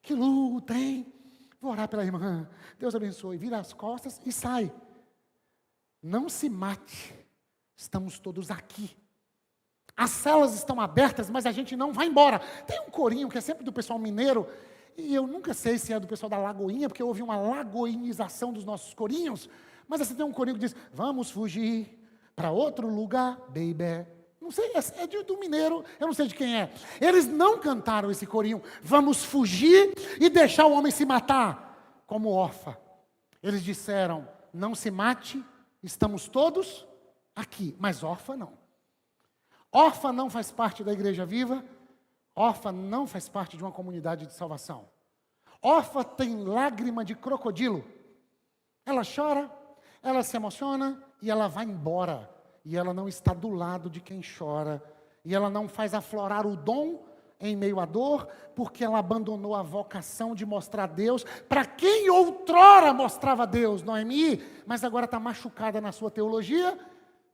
que luta, hein? Vou orar pela irmã, Deus abençoe, vira as costas e sai. Não se mate, estamos todos aqui. As celas estão abertas, mas a gente não vai embora. Tem um corinho que é sempre do pessoal mineiro, e eu nunca sei se é do pessoal da Lagoinha, porque houve uma lagoinização dos nossos corinhos, mas assim tem um corinho que diz, vamos fugir para outro lugar, baby. Não sei, é do mineiro, eu não sei de quem é. Eles não cantaram esse corinho, vamos fugir e deixar o homem se matar, como órfã. Eles disseram, não se mate, estamos todos aqui, mas órfã não. Órfã não faz parte da igreja viva, órfã não faz parte de uma comunidade de salvação. Órfã tem lágrima de crocodilo. Ela chora, ela se emociona e ela vai embora. E ela não está do lado de quem chora. E ela não faz aflorar o dom em meio à dor, porque ela abandonou a vocação de mostrar Deus para quem outrora mostrava Deus, Noemi, mas agora está machucada na sua teologia,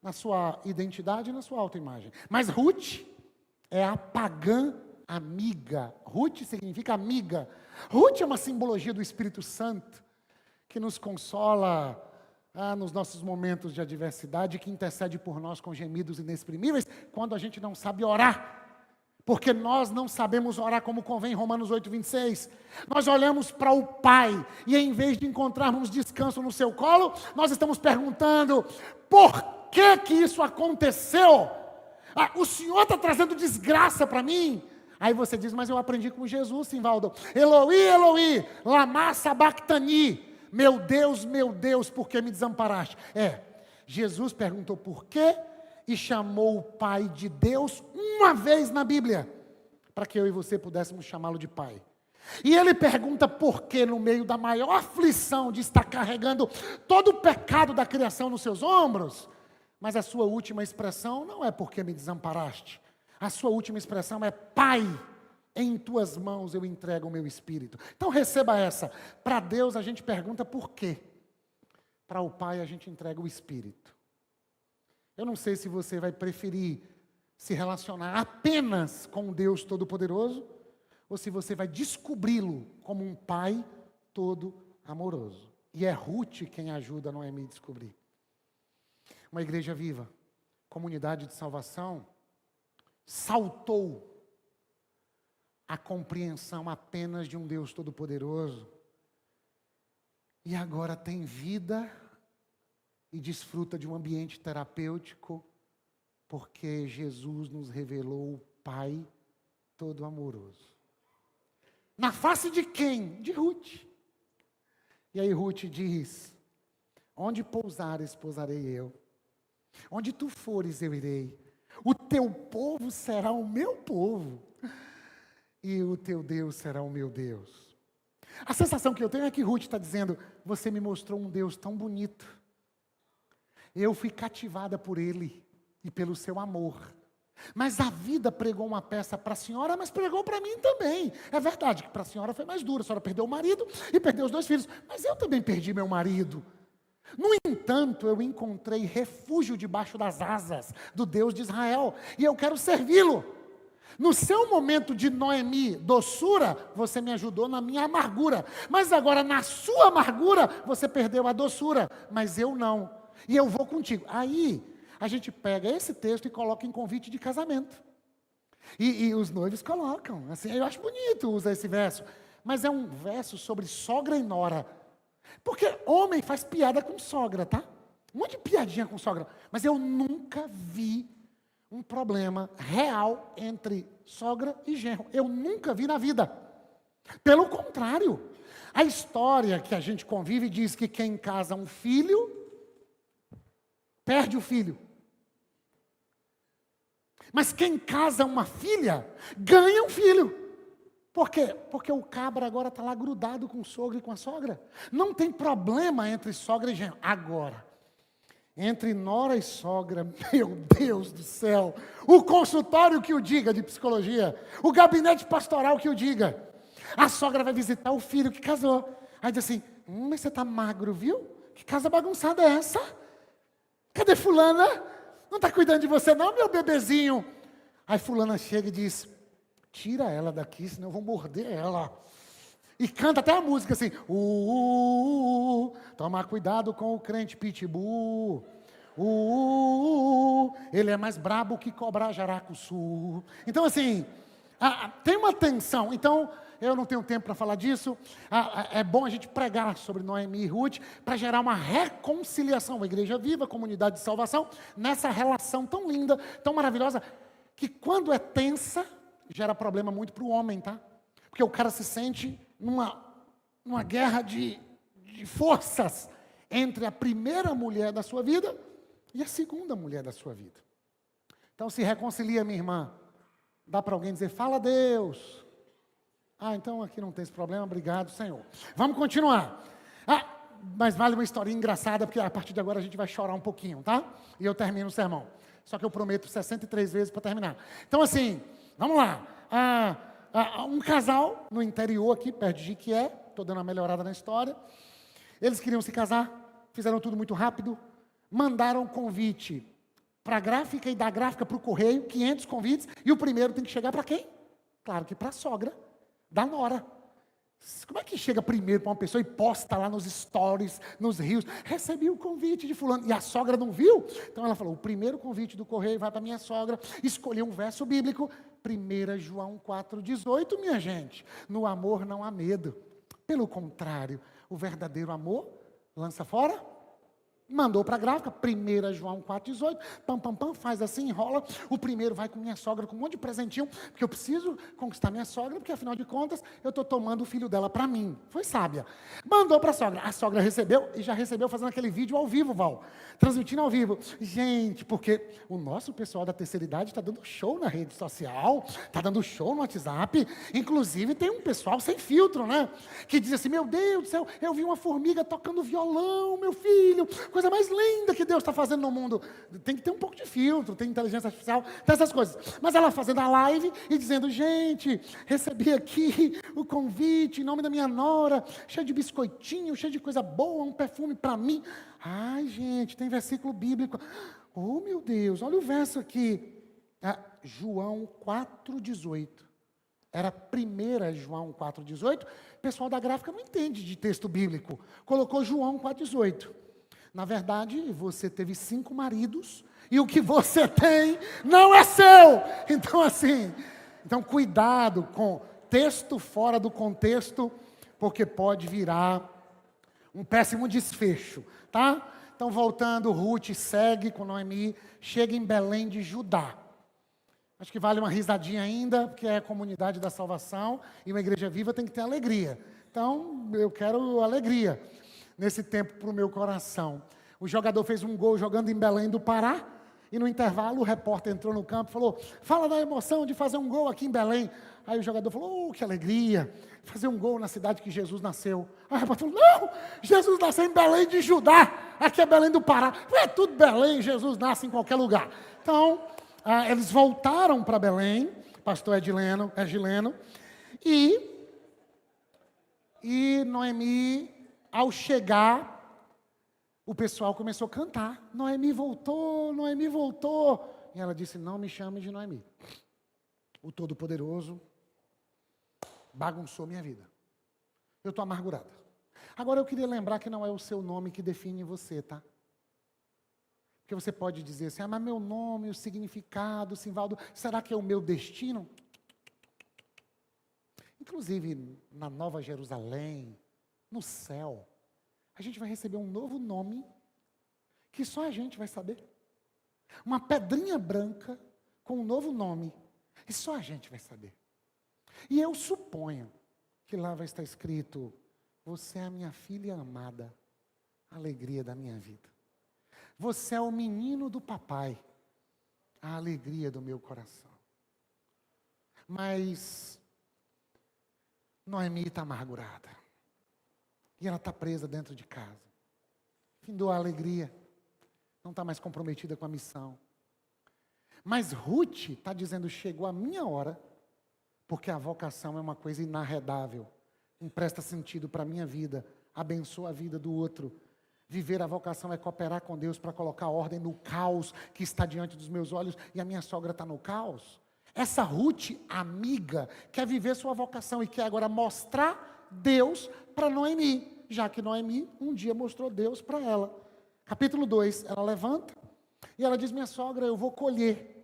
na sua identidade e na sua autoimagem. Mas Ruth é a pagã amiga. Ruth significa amiga. Ruth é uma simbologia do Espírito Santo, que nos consola nos nossos momentos de adversidade, que intercede por nós com gemidos inexprimíveis, quando a gente não sabe orar. Porque nós não sabemos orar como convém, Romanos 8:26. Nós olhamos para o Pai, e em vez de encontrarmos descanso no seu colo, nós estamos perguntando, por que isso aconteceu? O Senhor está trazendo desgraça para mim? Aí você diz, mas eu aprendi com Jesus, Simvaldo. Eloi, Eloi, lama sabachthani. Meu Deus, por que me desamparaste? Jesus perguntou por quê e chamou o Pai de Deus uma vez na Bíblia, para que eu e você pudéssemos chamá-lo de Pai. E ele pergunta por que no meio da maior aflição de estar carregando todo o pecado da criação nos seus ombros, mas a sua última expressão não é porque me desamparaste. A sua última expressão é, Pai, em tuas mãos eu entrego o meu espírito. Então receba essa. Para Deus a gente pergunta por quê. Para o Pai a gente entrega o espírito. Eu não sei se você vai preferir se relacionar apenas com Deus Todo-Poderoso, ou se você vai descobri-lo como um Pai todo amoroso. E é Ruth quem ajuda Noemi a descobrir. Uma igreja viva, comunidade de salvação, saltou a compreensão apenas de um Deus Todo-Poderoso. E agora tem vida e desfruta de um ambiente terapêutico, porque Jesus nos revelou o Pai todo amoroso. Na face de quem? De Ruth. E aí Ruth diz, onde pousares, pousarei eu. Onde tu fores, eu irei. O teu povo será o meu povo. E o teu Deus será o meu Deus. A sensação que eu tenho é que Ruth está dizendo, você me mostrou um Deus tão bonito. Eu fui cativada por Ele e pelo seu amor. Mas a vida pregou uma peça para a senhora, mas pregou para mim também. É verdade que para a senhora foi mais duro. A senhora perdeu o marido e perdeu os 2 filhos. Mas eu também perdi meu marido. No entanto, eu encontrei refúgio debaixo das asas do Deus de Israel, e eu quero servi-lo. No seu momento de Noemi, doçura, você me ajudou na minha amargura. Mas agora, na sua amargura, você perdeu a doçura. Mas eu não. E eu vou contigo. Aí, a gente pega esse texto e coloca em convite de casamento. E os noivos colocam. Assim, eu acho bonito usar esse verso. Mas é um verso sobre sogra e nora. Porque homem faz piada com sogra, tá? Um monte de piadinha com sogra. Mas eu nunca vi um problema real entre sogra e genro. Eu nunca vi na vida. Pelo contrário, a história que a gente convive diz que quem casa um filho, perde o filho. Mas quem casa uma filha, ganha um filho. Por quê? Porque o cabra agora está lá grudado com o sogro e com a sogra. Não tem problema entre sogra e genro. Agora, entre nora e sogra, meu Deus do céu, o consultório que o diga de psicologia, o gabinete pastoral que o diga, a sogra vai visitar o filho que casou, aí diz assim, mas você está magro, viu? Que casa bagunçada é essa? Cadê fulana? Não está cuidando de você não, meu bebezinho? Aí fulana chega e diz, tira ela daqui, senão eu vou morder ela. E canta até a música assim, toma cuidado com o crente pitbull, ele é mais brabo que cobrar jaracuçu. Então assim, tem uma tensão. Então, eu não tenho tempo para falar disso. É bom a gente pregar sobre Noemi e Ruth, para gerar uma reconciliação, a igreja viva, a comunidade de salvação, nessa relação tão linda, tão maravilhosa, que quando é tensa, gera problema muito para o homem, tá? Porque o cara se sente numa guerra de forças entre a primeira mulher da sua vida e a segunda mulher da sua vida. Então se reconcilia, minha irmã. Dá para alguém dizer, fala a Deus. Então aqui não tem esse problema, obrigado, Senhor. Vamos continuar. Mas vale uma historinha engraçada, porque a partir de agora a gente vai chorar um pouquinho, tá? E eu termino o sermão. Só que eu prometo 63 vezes para terminar. Então assim, vamos lá. Um casal no interior aqui, perto de Jiquié, estou dando uma melhorada na história. Eles queriam se casar, fizeram tudo muito rápido, mandaram convite para a gráfica e da gráfica para o correio, 500 convites, e o primeiro tem que chegar para quem? Claro que para a sogra da nora. Como é que chega primeiro para uma pessoa e posta lá nos stories, nos rios, recebi o convite de fulano, e a sogra não viu? Então ela falou, o primeiro convite do correio vai para minha sogra, escolheu um verso bíblico, 1 João 4,18, minha gente, no amor não há medo, pelo contrário, o verdadeiro amor lança fora. Mandou para a gráfica, 1 João 4,18, faz assim, enrola. O primeiro vai com minha sogra com um monte de presentinho, porque eu preciso conquistar minha sogra, porque afinal de contas, eu estou tomando o filho dela para mim. Foi sábia. Mandou para a sogra recebeu, e já recebeu fazendo aquele vídeo ao vivo, Val. Transmitindo ao vivo. Gente, porque o nosso pessoal da terceira idade está dando show na rede social, está dando show no WhatsApp, inclusive tem um pessoal sem filtro, né? Que diz assim, meu Deus do céu, eu vi uma formiga tocando violão, meu filho, coisa mais linda que Deus está fazendo no mundo. Tem que ter um pouco de filtro, tem inteligência artificial, tem essas coisas. Mas ela fazendo a live e dizendo, gente, recebi aqui o convite em nome da minha nora, cheio de biscoitinho, cheio de coisa boa, um perfume para mim. Ai, gente, tem versículo bíblico. Oh, meu Deus, olha o verso aqui. João 4,18. Era 1 João 4,18. O pessoal da gráfica não entende de texto bíblico. Colocou João 4,18. Na verdade, você teve 5 maridos e o que você tem não é seu. Então, assim, cuidado com texto fora do contexto, porque pode virar um péssimo desfecho, tá? Então, voltando, Ruth segue com Noemi, chega em Belém de Judá. Acho que vale uma risadinha ainda, porque é a comunidade da salvação e uma igreja viva tem que ter alegria. Então, eu quero alegria nesse tempo para o meu coração. O jogador fez um gol jogando em Belém do Pará, e no intervalo o repórter entrou no campo e falou, fala da emoção de fazer um gol aqui em Belém. Aí o jogador falou, que alegria, fazer um gol na cidade que Jesus nasceu. Aí o repórter falou, não, Jesus nasceu em Belém de Judá, aqui é Belém do Pará. É tudo Belém, Jesus nasce em qualquer lugar. Então, eles voltaram para Belém, pastor Edileno, e Noemi, ao chegar, o pessoal começou a cantar. Noemi voltou, Noemi voltou. E ela disse, não me chame de Noemi. O Todo-Poderoso bagunçou minha vida. Eu estou amargurada. Agora eu queria lembrar que não é o seu nome que define você, tá? Porque você pode dizer assim, mas meu nome, o significado, Simvaldo, será que é o meu destino? Inclusive, na Nova Jerusalém, no céu, a gente vai receber um novo nome que só a gente vai saber. Uma pedrinha branca com um novo nome e só a gente vai saber. E eu suponho que lá vai estar escrito, você é a minha filha amada, a alegria da minha vida. Você é o menino do papai, a alegria do meu coração. Mas Noemi está amargurada. E ela está presa dentro de casa. Findou a alegria. Não está mais comprometida com a missão. Mas Ruth está dizendo, chegou a minha hora, porque a vocação é uma coisa inarredável. Empresta sentido para a minha vida, abençoa a vida do outro. Viver a vocação é cooperar com Deus para colocar ordem no caos que está diante dos meus olhos, e a minha sogra está no caos. Essa Ruth, amiga, quer viver sua vocação e quer agora mostrar Deus para Noemi, já que Noemi um dia mostrou Deus para ela. Capítulo 2, ela levanta e ela diz, minha sogra, eu vou colher.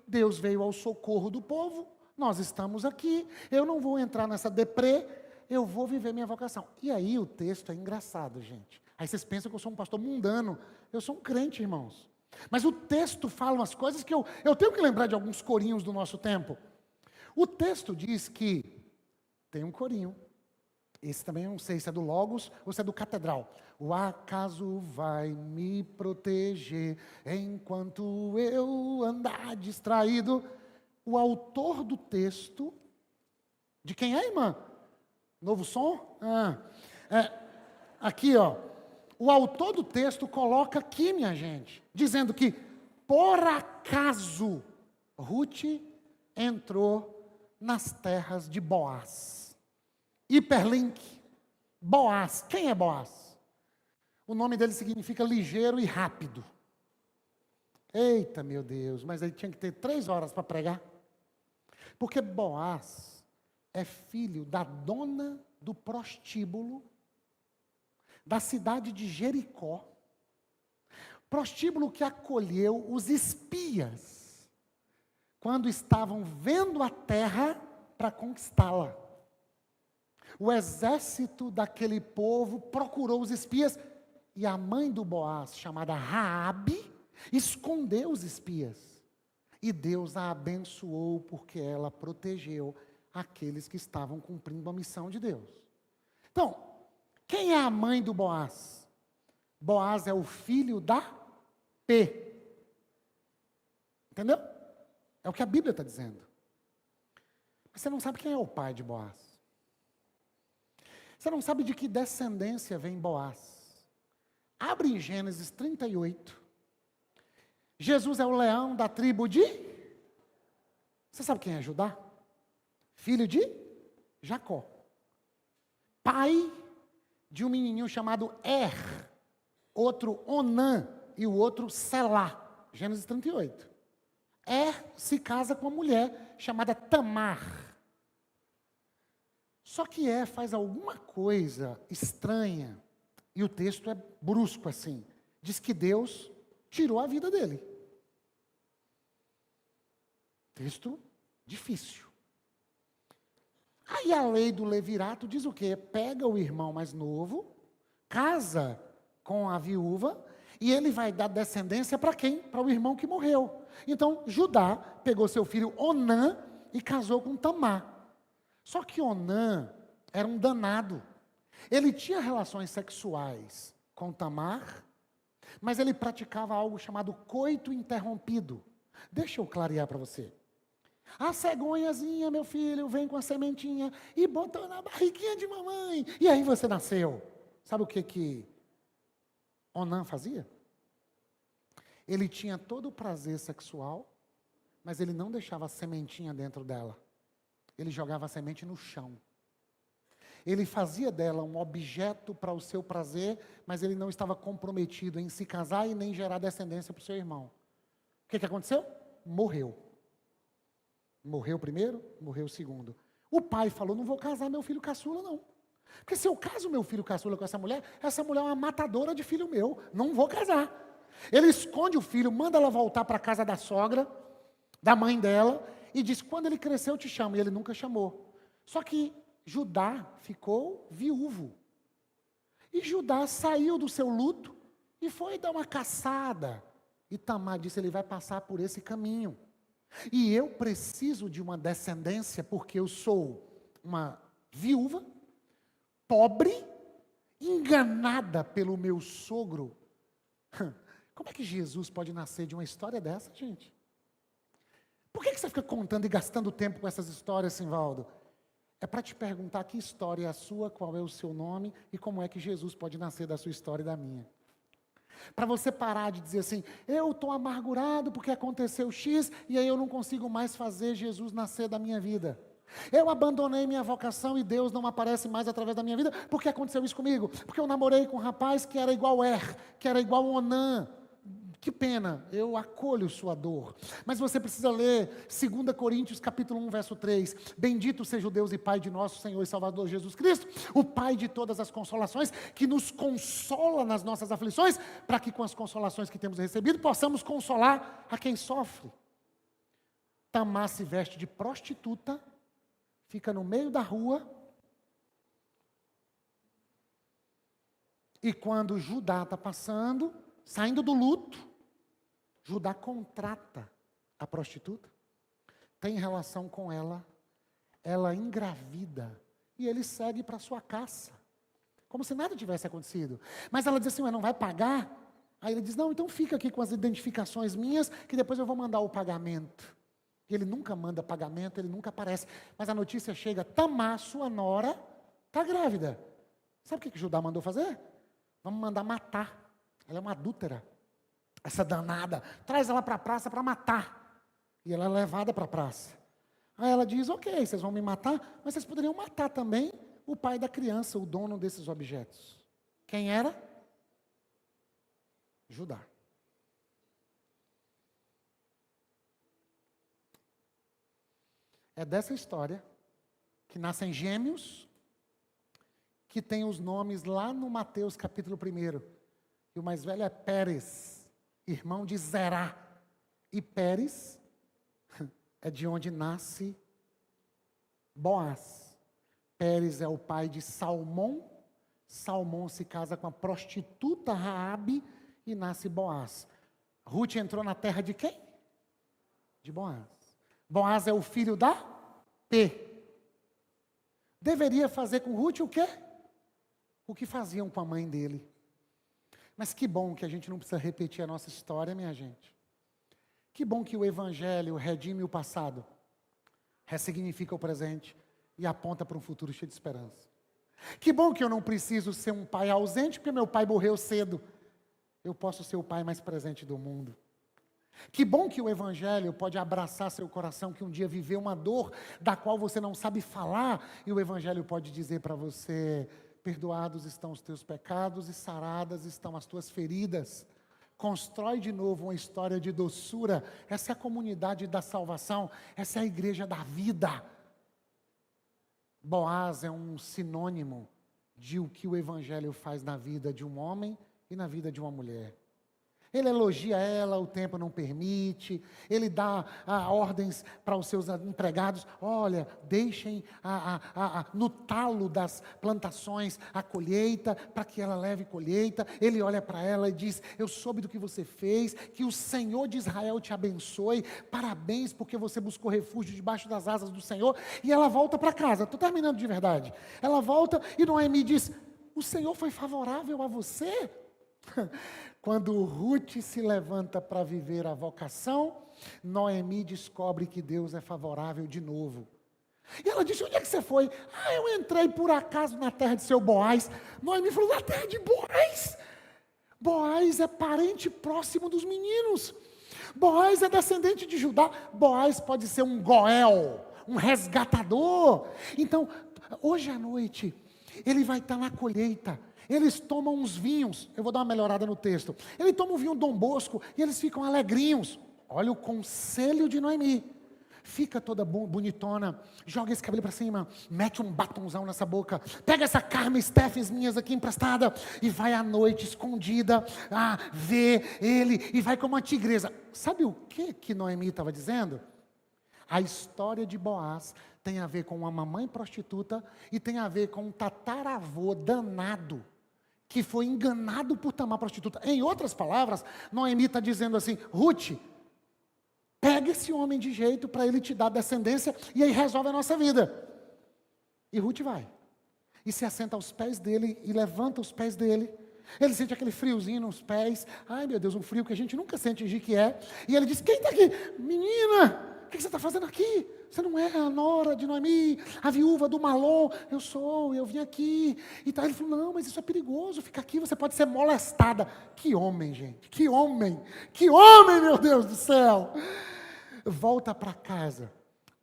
Deus veio ao socorro do povo, nós estamos aqui, eu não vou entrar nessa deprê, eu vou viver minha vocação. E aí o texto é engraçado, gente. Aí vocês pensam que eu sou um pastor mundano. Eu sou um crente, irmãos. Mas o texto fala umas coisas que eu tenho que lembrar de alguns corinhos do nosso tempo. O texto diz que tem um corinho. Esse também eu não sei se é do Logos ou se é do Catedral. O acaso vai me proteger enquanto eu andar distraído. O autor do texto, de quem é, irmã? Novo som? Aqui, ó. O autor do texto coloca aqui, minha gente, dizendo que, por acaso, Ruth entrou nas terras de Boaz. Hiperlink. Boaz. Quem é Boaz? O nome dele significa ligeiro e rápido. Eita, meu Deus, mas ele tinha que ter 3 horas para pregar. Porque Boaz é filho da dona do prostíbulo da cidade de Jericó, prostíbulo que acolheu os espias, quando estavam vendo a terra para conquistá-la. O exército daquele povo procurou os espias, e a mãe do Boaz, chamada Raabe, escondeu os espias. E Deus a abençoou, porque ela protegeu aqueles que estavam cumprindo a missão de Deus. Então, quem é a mãe do Boaz? Boaz é o filho da P. Entendeu? É o que a Bíblia está dizendo. Mas você não sabe quem é o pai de Boaz. Você não sabe de que descendência vem Boaz. Abre em Gênesis 38. Jesus é o leão da tribo de... Você sabe quem é Judá? Filho de Jacó. Pai de um menininho chamado outro Onã e o outro Selá. Gênesis 38. Se casa com uma mulher chamada Tamar. Só que faz alguma coisa estranha, e o texto é brusco assim. Diz que Deus tirou a vida dele. Texto difícil. Aí a lei do levirato diz o quê? Pega o irmão mais novo, casa com a viúva, e ele vai dar descendência para quem? Para o irmão que morreu. Então, Judá pegou seu filho Onã e casou com Tamar. Só que Onã era um danado. Ele tinha relações sexuais com Tamar, mas ele praticava algo chamado coito interrompido. Deixa eu clarear para você. A cegonhazinha, meu filho, vem com a sementinha e botou na barriguinha de mamãe. E aí você nasceu. Sabe o que Onã fazia? Ele tinha todo o prazer sexual, mas ele não deixava a sementinha dentro dela. Ele jogava a semente no chão. Ele fazia dela um objeto para o seu prazer, mas ele não estava comprometido em se casar e nem gerar descendência para o seu irmão. O que aconteceu? Morreu. Morreu o primeiro, morreu o segundo. O pai falou, não vou casar meu filho caçula não. Porque se eu caso meu filho caçula com essa mulher é uma matadora de filho meu, não vou casar. Ele esconde o filho, manda ela voltar para a casa da sogra, da mãe dela, e diz, quando ele crescer eu te chamo, e ele nunca chamou. Só que Judá ficou viúvo. E Judá saiu do seu luto e foi dar uma caçada. E Tamar disse, ele vai passar por esse caminho. E eu preciso de uma descendência, porque eu sou uma viúva, pobre, enganada pelo meu sogro. Como é que Jesus pode nascer de uma história dessa, gente? Por que você fica contando e gastando tempo com essas histórias, Simvaldo? É para te perguntar que história é a sua, qual é o seu nome e como é que Jesus pode nascer da sua história e da minha. Para você parar de dizer assim, eu estou amargurado porque aconteceu X e aí eu não consigo mais fazer Jesus nascer da minha vida. Eu abandonei minha vocação e Deus não aparece mais através da minha vida porque aconteceu isso comigo. Porque eu namorei com um rapaz que era igual que era igual Onã. Que pena, eu acolho sua dor. Mas você precisa ler 2 Coríntios capítulo 1, verso 3. Bendito seja o Deus e Pai de nosso Senhor e Salvador Jesus Cristo, o Pai de todas as consolações, que nos consola nas nossas aflições, para que com as consolações que temos recebido, possamos consolar a quem sofre. Tamar se veste de prostituta, fica no meio da rua, e quando Judá está passando, saindo do luto, Judá contrata a prostituta, tem relação com ela, ela engravida, e ele segue para sua caça, como se nada tivesse acontecido. Mas ela diz assim, mas não vai pagar? Aí ele diz, não, então fica aqui com as identificações minhas, que depois eu vou mandar o pagamento. E ele nunca manda pagamento, ele nunca aparece. Mas a notícia chega, Tamar, sua nora, está grávida. Sabe o que Judá mandou fazer? Vamos mandar matar. Ela é uma adúltera. Essa danada, traz ela para a praça para matar. E ela é levada para a praça. Aí ela diz, ok, vocês vão me matar, mas vocês poderiam matar também o pai da criança, o dono desses objetos. Quem era? Judá. É dessa história que nascem gêmeos, que tem os nomes lá no Mateus capítulo 1. E o mais velho é Pérez, irmão de Zerá. E Pérez é de onde nasce Boaz. Pérez é o pai de Salmão. Salmão se casa com a prostituta Raabe e nasce Boaz. Ruth entrou na terra de quem? De Boaz. Boaz é o filho da P. Deveria fazer com Ruth o quê? O que faziam com a mãe dele. Mas que bom que a gente não precisa repetir a nossa história, minha gente. Que bom que o Evangelho redime o passado, ressignifica o presente e aponta para um futuro cheio de esperança. Que bom que eu não preciso ser um pai ausente, porque meu pai morreu cedo. Eu posso ser o pai mais presente do mundo. Que bom que o Evangelho pode abraçar seu coração, que um dia viveu uma dor da qual você não sabe falar, e o Evangelho pode dizer para você: perdoados estão os teus pecados e saradas estão as tuas feridas. Constrói de novo uma história de doçura. Essa é a comunidade da salvação, essa é a igreja da vida. Boaz é um sinônimo de o que o Evangelho faz na vida de um homem e na vida de uma mulher. Ele elogia ela, o tempo não permite. Ele dá ordens para os seus empregados: olha, deixem no talo das plantações a colheita, para que ela leve colheita. Ele olha para ela e diz: eu soube do que você fez, que o Senhor de Israel te abençoe. Parabéns, porque você buscou refúgio debaixo das asas do Senhor. E ela volta para casa. Estou terminando de verdade. Ela volta e Noemi diz: o Senhor foi favorável a você? Quando Ruth se levanta para viver a vocação, Noemi descobre que Deus é favorável de novo. E ela disse: onde é que você foi? Eu entrei por acaso na terra de seu Boaz. Noemi falou: na terra de Boaz? Boaz é parente próximo dos meninos. Boaz é descendente de Judá. Boaz pode ser um Goel, um resgatador. Então, hoje à noite, Ele vai estar na colheita. Eles tomam uns vinhos, eu vou dar uma melhorada no texto. Ele toma um vinho Dom Bosco e eles ficam alegrinhos. Olha o conselho de Noemi. Fica toda bonitona, joga esse cabelo para cima, mete um batonzão nessa boca, pega essa Carmen Steffens minhas aqui emprestada e vai à noite escondida ver ele e vai como uma tigresa. Sabe o que Noemi estava dizendo? A história de Boaz tem a ver com uma mamãe prostituta e tem a ver com um tataravô danado que foi enganado por Tamar prostituta. Em outras palavras, Noemi está dizendo assim: Ruth, pega esse homem de jeito para ele te dar descendência e aí resolve a nossa vida. E Ruth vai. E se assenta aos pés dele e levanta os pés dele. Ele sente aquele friozinho nos pés. Ai meu Deus, um frio que a gente nunca sente em Jequié. E ele diz: quem está aqui? Menina, o que você está fazendo aqui? Você não é a nora de Noemi, a viúva do Malom? Eu vim aqui. E tal. Ele falou: não, mas isso é perigoso, fica aqui, você pode ser molestada. Que homem, gente, que homem, meu Deus do céu. Volta para casa.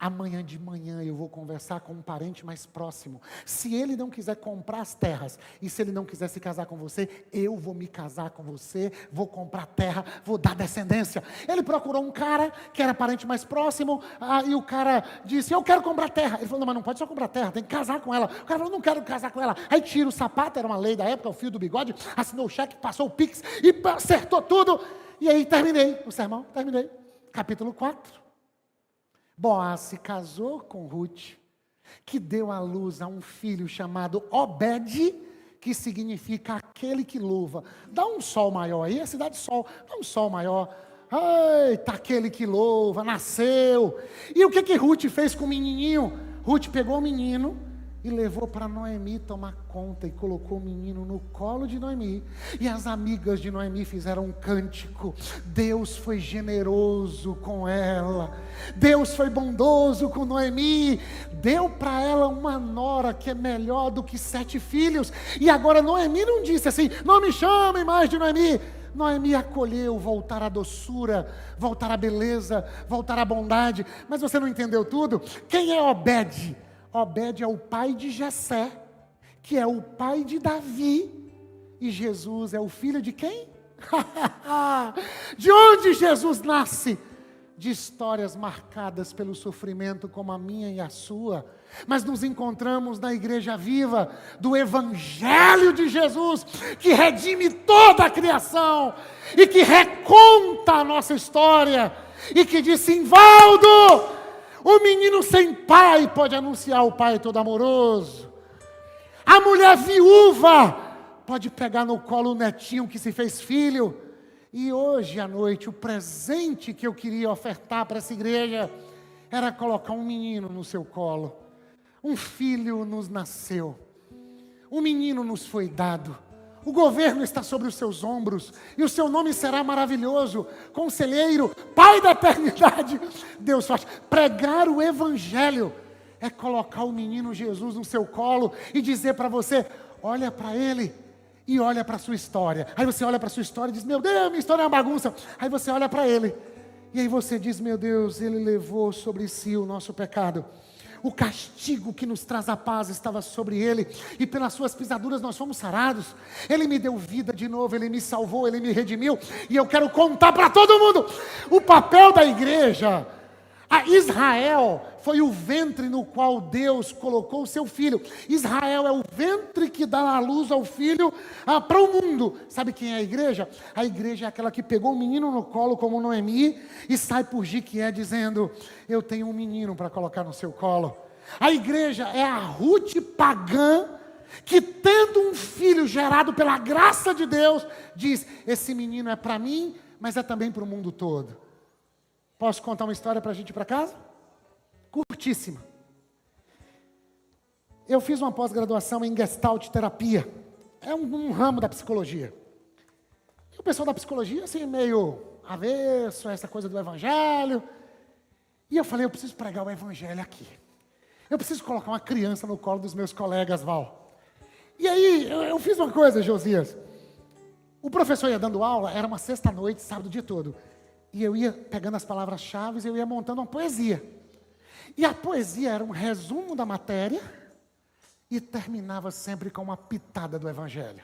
Amanhã de manhã eu vou conversar com um parente mais próximo. Se ele não quiser comprar as terras, e se ele não quiser se casar com você, eu vou me casar com você, vou comprar terra, vou dar descendência. Ele procurou um cara que era parente mais próximo, e o cara disse: eu quero comprar terra. Ele falou: não, mas não pode só comprar terra, tem que casar com ela. O cara falou: não quero casar com ela. Aí tira o sapato, era uma lei da época, o fio do bigode, assinou o cheque, passou o pix, e acertou tudo. E aí terminei o sermão, capítulo 4. Boaz se casou com Ruth, que deu à luz a um filho chamado Obed, que significa aquele que louva. Dá um sol maior aí, a cidade sol, dá um sol maior. Eita, aquele que louva, nasceu. E o que Ruth fez com o menininho? Ruth pegou o menino e levou para Noemi tomar conta e colocou o menino no colo de Noemi. E as amigas de Noemi fizeram um cântico. Deus foi generoso com ela. Deus foi bondoso com Noemi. Deu para ela uma nora que é melhor do que 7 filhos. E agora Noemi não disse assim: não me chamem mais de Noemi. Noemi acolheu, voltar à doçura, voltar à beleza, voltar à bondade. Mas você não entendeu tudo? Quem é Obed? Obed é o pai de Jessé, que é o pai de Davi. E Jesus é o filho de quem? De onde Jesus nasce? De histórias marcadas pelo sofrimento como a minha e a sua. Mas nos encontramos na igreja viva do Evangelho de Jesus, que redime toda a criação e que reconta a nossa história e que diz: Simvaldo, o menino sem pai pode anunciar o pai todo amoroso. A mulher viúva pode pegar no colo o netinho que se fez filho. E hoje à noite, o presente que eu queria ofertar para essa igreja era colocar um menino no seu colo. Um filho nos nasceu. Um menino nos foi dado. O governo está sobre os seus ombros, e o seu nome será maravilhoso, Conselheiro, Pai da eternidade, Deus forte. Pregar o Evangelho é colocar o menino Jesus no seu colo e dizer para você: olha para ele e olha para a sua história. Aí você olha para a sua história e diz: meu Deus, minha história é uma bagunça. Aí você olha para ele e aí você diz: meu Deus, ele levou sobre si o nosso pecado. O castigo que nos traz a paz estava sobre ele, e pelas suas pisaduras nós fomos sarados. Ele me deu vida de novo, ele me salvou, ele me redimiu. E eu quero contar para todo mundo o papel da igreja. A Israel foi o ventre no qual Deus colocou o seu filho. Israel é o ventre que dá a luz ao filho para o mundo. Sabe quem é a igreja? A igreja é aquela que pegou o menino no colo, como Noemi, e sai por Jequié dizendo: eu tenho um menino para colocar no seu colo. A igreja é a Ruth pagã, que tendo um filho gerado pela graça de Deus, diz: esse menino é para mim, mas é também para o mundo todo. Posso contar uma história para a gente ir para casa? Curtíssima. Eu fiz uma pós-graduação em Gestalt terapia. É um ramo da psicologia. E o pessoal da psicologia, assim, meio avesso a essa coisa do Evangelho. E eu falei: eu preciso pregar o Evangelho aqui. Eu preciso colocar uma criança no colo dos meus colegas, Val. E aí, eu fiz uma coisa, Josias. O professor ia dando aula, era uma sexta-noite, sábado o dia todo. E eu ia pegando as palavras-chave, eu ia montando uma poesia. E a poesia era um resumo da matéria e terminava sempre com uma pitada do Evangelho.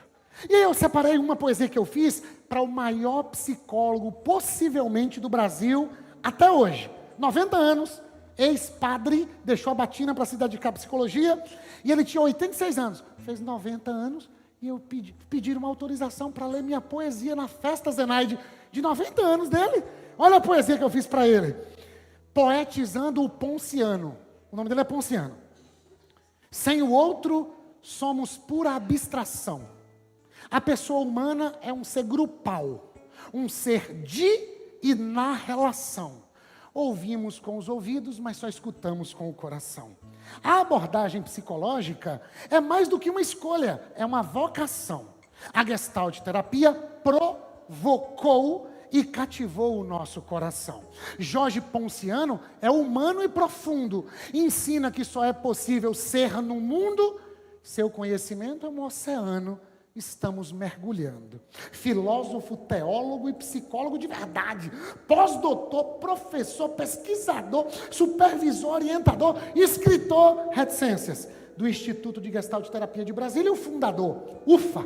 E aí eu separei uma poesia que eu fiz para o maior psicólogo, possivelmente do Brasil, até hoje. 90 anos, ex-padre, deixou a batina para se dedicar à psicologia, e ele tinha 86 anos. Fez 90 anos, e eu pedi uma autorização para ler minha poesia na festa Zenaide, de 90 anos dele. Olha a poesia que eu fiz para ele. Poetizando o Ponciano. O nome dele é Ponciano. Sem o outro, somos pura abstração. A pessoa humana é um ser grupal, um ser de e na relação. Ouvimos com os ouvidos, mas só escutamos com o coração. A abordagem psicológica é mais do que uma escolha, é uma vocação. A Gestalt terapia provocou e cativou o nosso coração. Jorge Ponciano é humano e profundo. Ensina que só é possível ser no mundo. Seu conhecimento é um oceano. Estamos mergulhando. Filósofo, teólogo e psicólogo de verdade. Pós-doutor, professor, pesquisador, supervisor, orientador, escritor, reticências do Instituto de Gestalt Terapia de Brasília e o fundador. Ufa!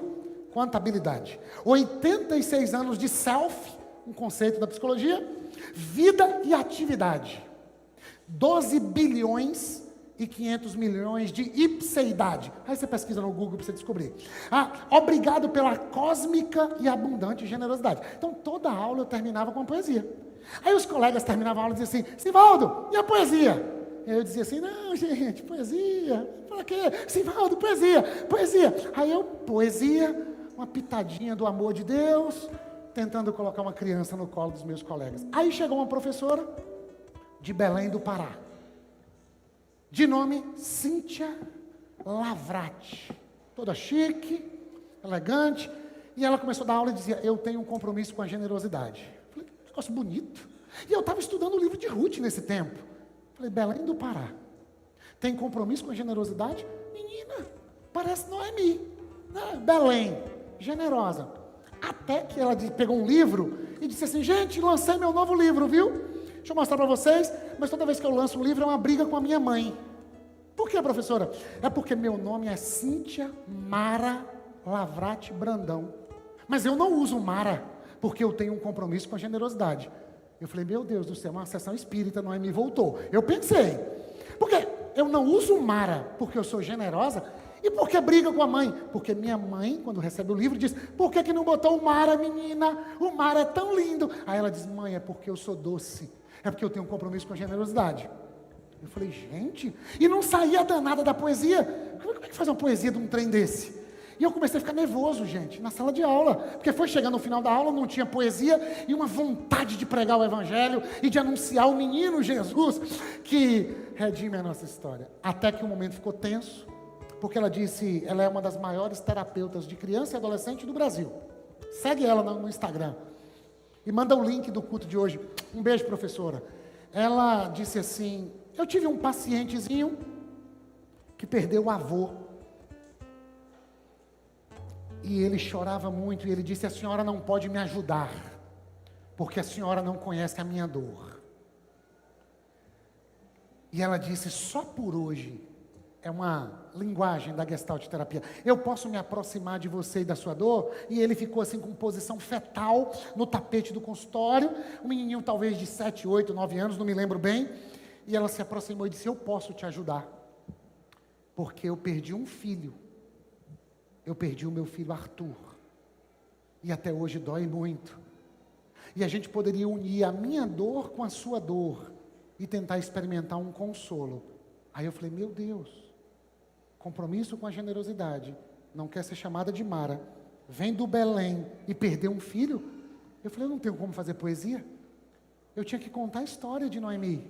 Quanta habilidade. 86 anos de self, um conceito da psicologia, vida e atividade. 12 bilhões e 500 milhões de ipseidade. Aí você pesquisa no Google para você descobrir. Obrigado pela cósmica e abundante generosidade. Então, toda aula eu terminava com uma poesia. Aí os colegas terminavam a aula e diziam assim, Sivaldo, e a poesia? Eu dizia assim, não, gente, poesia. Para quê? Sivaldo, poesia, poesia. Aí eu, poesia, uma pitadinha do amor de Deus, tentando colocar uma criança no colo dos meus colegas. Aí chegou uma professora de Belém do Pará, de nome Cíntia Lavrati, toda chique, elegante, e ela começou a dar aula e dizia, eu tenho um compromisso com a generosidade. Falei, que negócio bonito. E eu estava estudando o livro de Ruth nesse tempo. Falei, Belém do Pará, tem compromisso com a generosidade? Menina, parece Noemi, né? Belém, generosa. Até que ela pegou um livro e disse assim, gente, lancei meu novo livro, viu? Deixa eu mostrar para vocês, mas toda vez que eu lanço um livro é uma briga com a minha mãe. Por quê, professora? É porque meu nome é Cíntia Mara Lavrati Brandão. Mas eu não uso Mara, porque eu tenho um compromisso com a generosidade. Eu falei, meu Deus do céu, uma sessão espírita, Noemi voltou. Eu pensei, porque eu não uso Mara, porque eu sou generosa, e por que briga com a mãe? Porque minha mãe, quando recebe o livro, diz, por que não botou o Mara, menina? O Mara é tão lindo. Aí ela diz, mãe, é porque eu sou doce. É porque eu tenho um compromisso com a generosidade. Eu falei, gente, e não saía danada da poesia. Como é que faz uma poesia de um trem desse? E eu comecei a ficar nervoso, gente, na sala de aula. Porque foi chegando no final da aula, não tinha poesia, e uma vontade de pregar o evangelho e de anunciar o menino Jesus que redime a nossa história. Até que o momento ficou tenso, porque ela disse, ela é uma das maiores terapeutas de criança e adolescente do Brasil. Segue ela no Instagram. E manda o link do culto de hoje. Um beijo, professora. Ela disse assim, eu tive um pacientezinho que perdeu o avô. E ele chorava muito, e ele disse, a senhora não pode me ajudar, porque a senhora não conhece a minha dor. E ela disse, só por hoje, é uma linguagem da Gestalt terapia, eu posso me aproximar de você e da sua dor? E ele ficou assim com posição fetal no tapete do consultório, um menininho talvez de 7, 8, 9 anos, não me lembro bem, e ela se aproximou e disse, eu posso te ajudar, porque eu perdi um filho, eu perdi o meu filho Arthur, e até hoje dói muito, e a gente poderia unir a minha dor com a sua dor, e tentar experimentar um consolo. Aí eu falei, meu Deus, compromisso com a generosidade, não quer ser chamada de Mara, vem do Belém e perdeu um filho? Eu falei, eu não tenho como fazer poesia, eu tinha que contar a história de Noemi.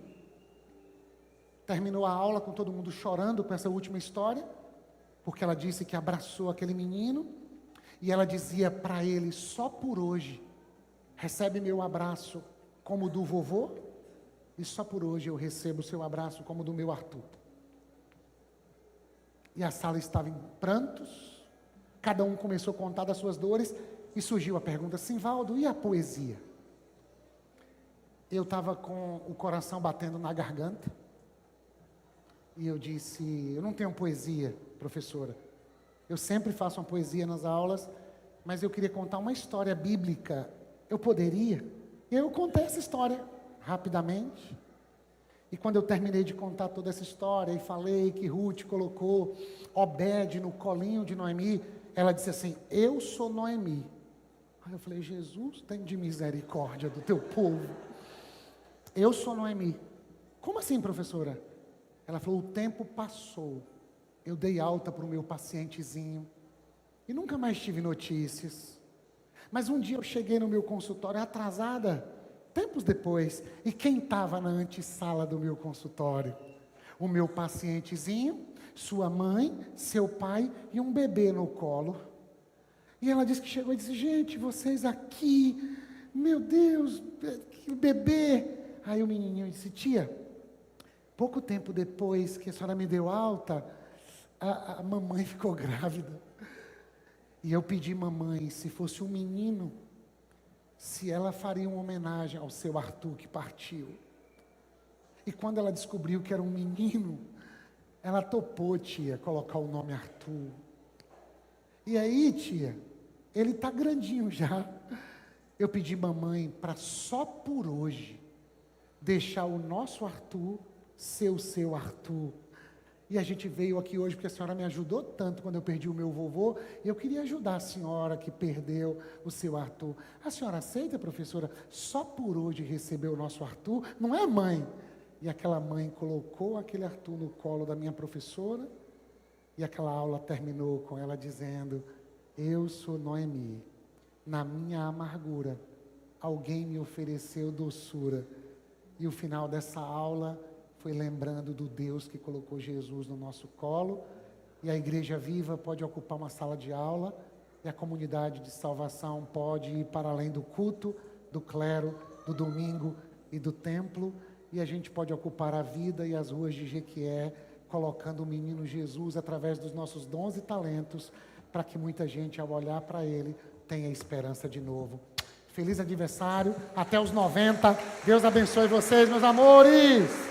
Terminou a aula com todo mundo chorando com essa última história, porque ela disse que abraçou aquele menino, e ela dizia para ele, só por hoje, recebe meu abraço como o do vovô, e só por hoje eu recebo o seu abraço como o do meu Arthur. E a sala estava em prantos, cada um começou a contar das suas dores, e surgiu a pergunta, Sivaldo, e a poesia? Eu estava com o coração batendo na garganta, e eu disse, eu não tenho poesia, professora. Eu sempre faço uma poesia nas aulas, mas eu queria contar uma história bíblica. Eu poderia? Eu contei essa história rapidamente. E quando eu terminei de contar toda essa história e falei que Ruth colocou Obed no colinho de Noemi, ela disse assim: eu sou Noemi. Aí eu falei: Jesus, tem de misericórdia do teu povo. Eu sou Noemi. Como assim, professora? Ela falou: o tempo passou. Eu dei alta para o meu pacientezinho e nunca mais tive notícias. Mas um dia eu cheguei no meu consultório atrasada, tempos depois, e quem estava na antessala do meu consultório? O meu pacientezinho, sua mãe, seu pai e um bebê no colo. E ela disse que chegou e disse: gente, vocês aqui, meu Deus, que bebê. Aí o menininho disse: tia, pouco tempo depois que a senhora me deu alta, a mamãe ficou grávida. E eu pedi, mamãe, se fosse um menino, se ela faria uma homenagem ao seu Arthur que partiu. E quando ela descobriu que era um menino, ela topou, tia, colocar o nome Arthur. E aí, tia, ele está grandinho já. Eu pedi, mamãe, para só por hoje deixar o nosso Arthur ser o seu Arthur. E a gente veio aqui hoje porque a senhora me ajudou tanto quando eu perdi o meu vovô, e eu queria ajudar a senhora que perdeu o seu Arthur. A senhora aceita, professora, só por hoje receber o nosso Arthur? Não é, mãe? E aquela mãe colocou aquele Arthur no colo da minha professora, e aquela aula terminou com ela dizendo: eu sou Noemi, na minha amargura, alguém me ofereceu doçura. E o final dessa aula foi lembrando do Deus que colocou Jesus no nosso colo. E a Igreja Viva pode ocupar uma sala de aula, e a comunidade de salvação pode ir para além do culto, do clero, do domingo e do templo, e a gente pode ocupar a vida e as ruas de Jequié, colocando o menino Jesus através dos nossos dons e talentos, para que muita gente, ao olhar para ele, tenha esperança de novo. Feliz aniversário, até os 90. Deus abençoe vocês, meus amores!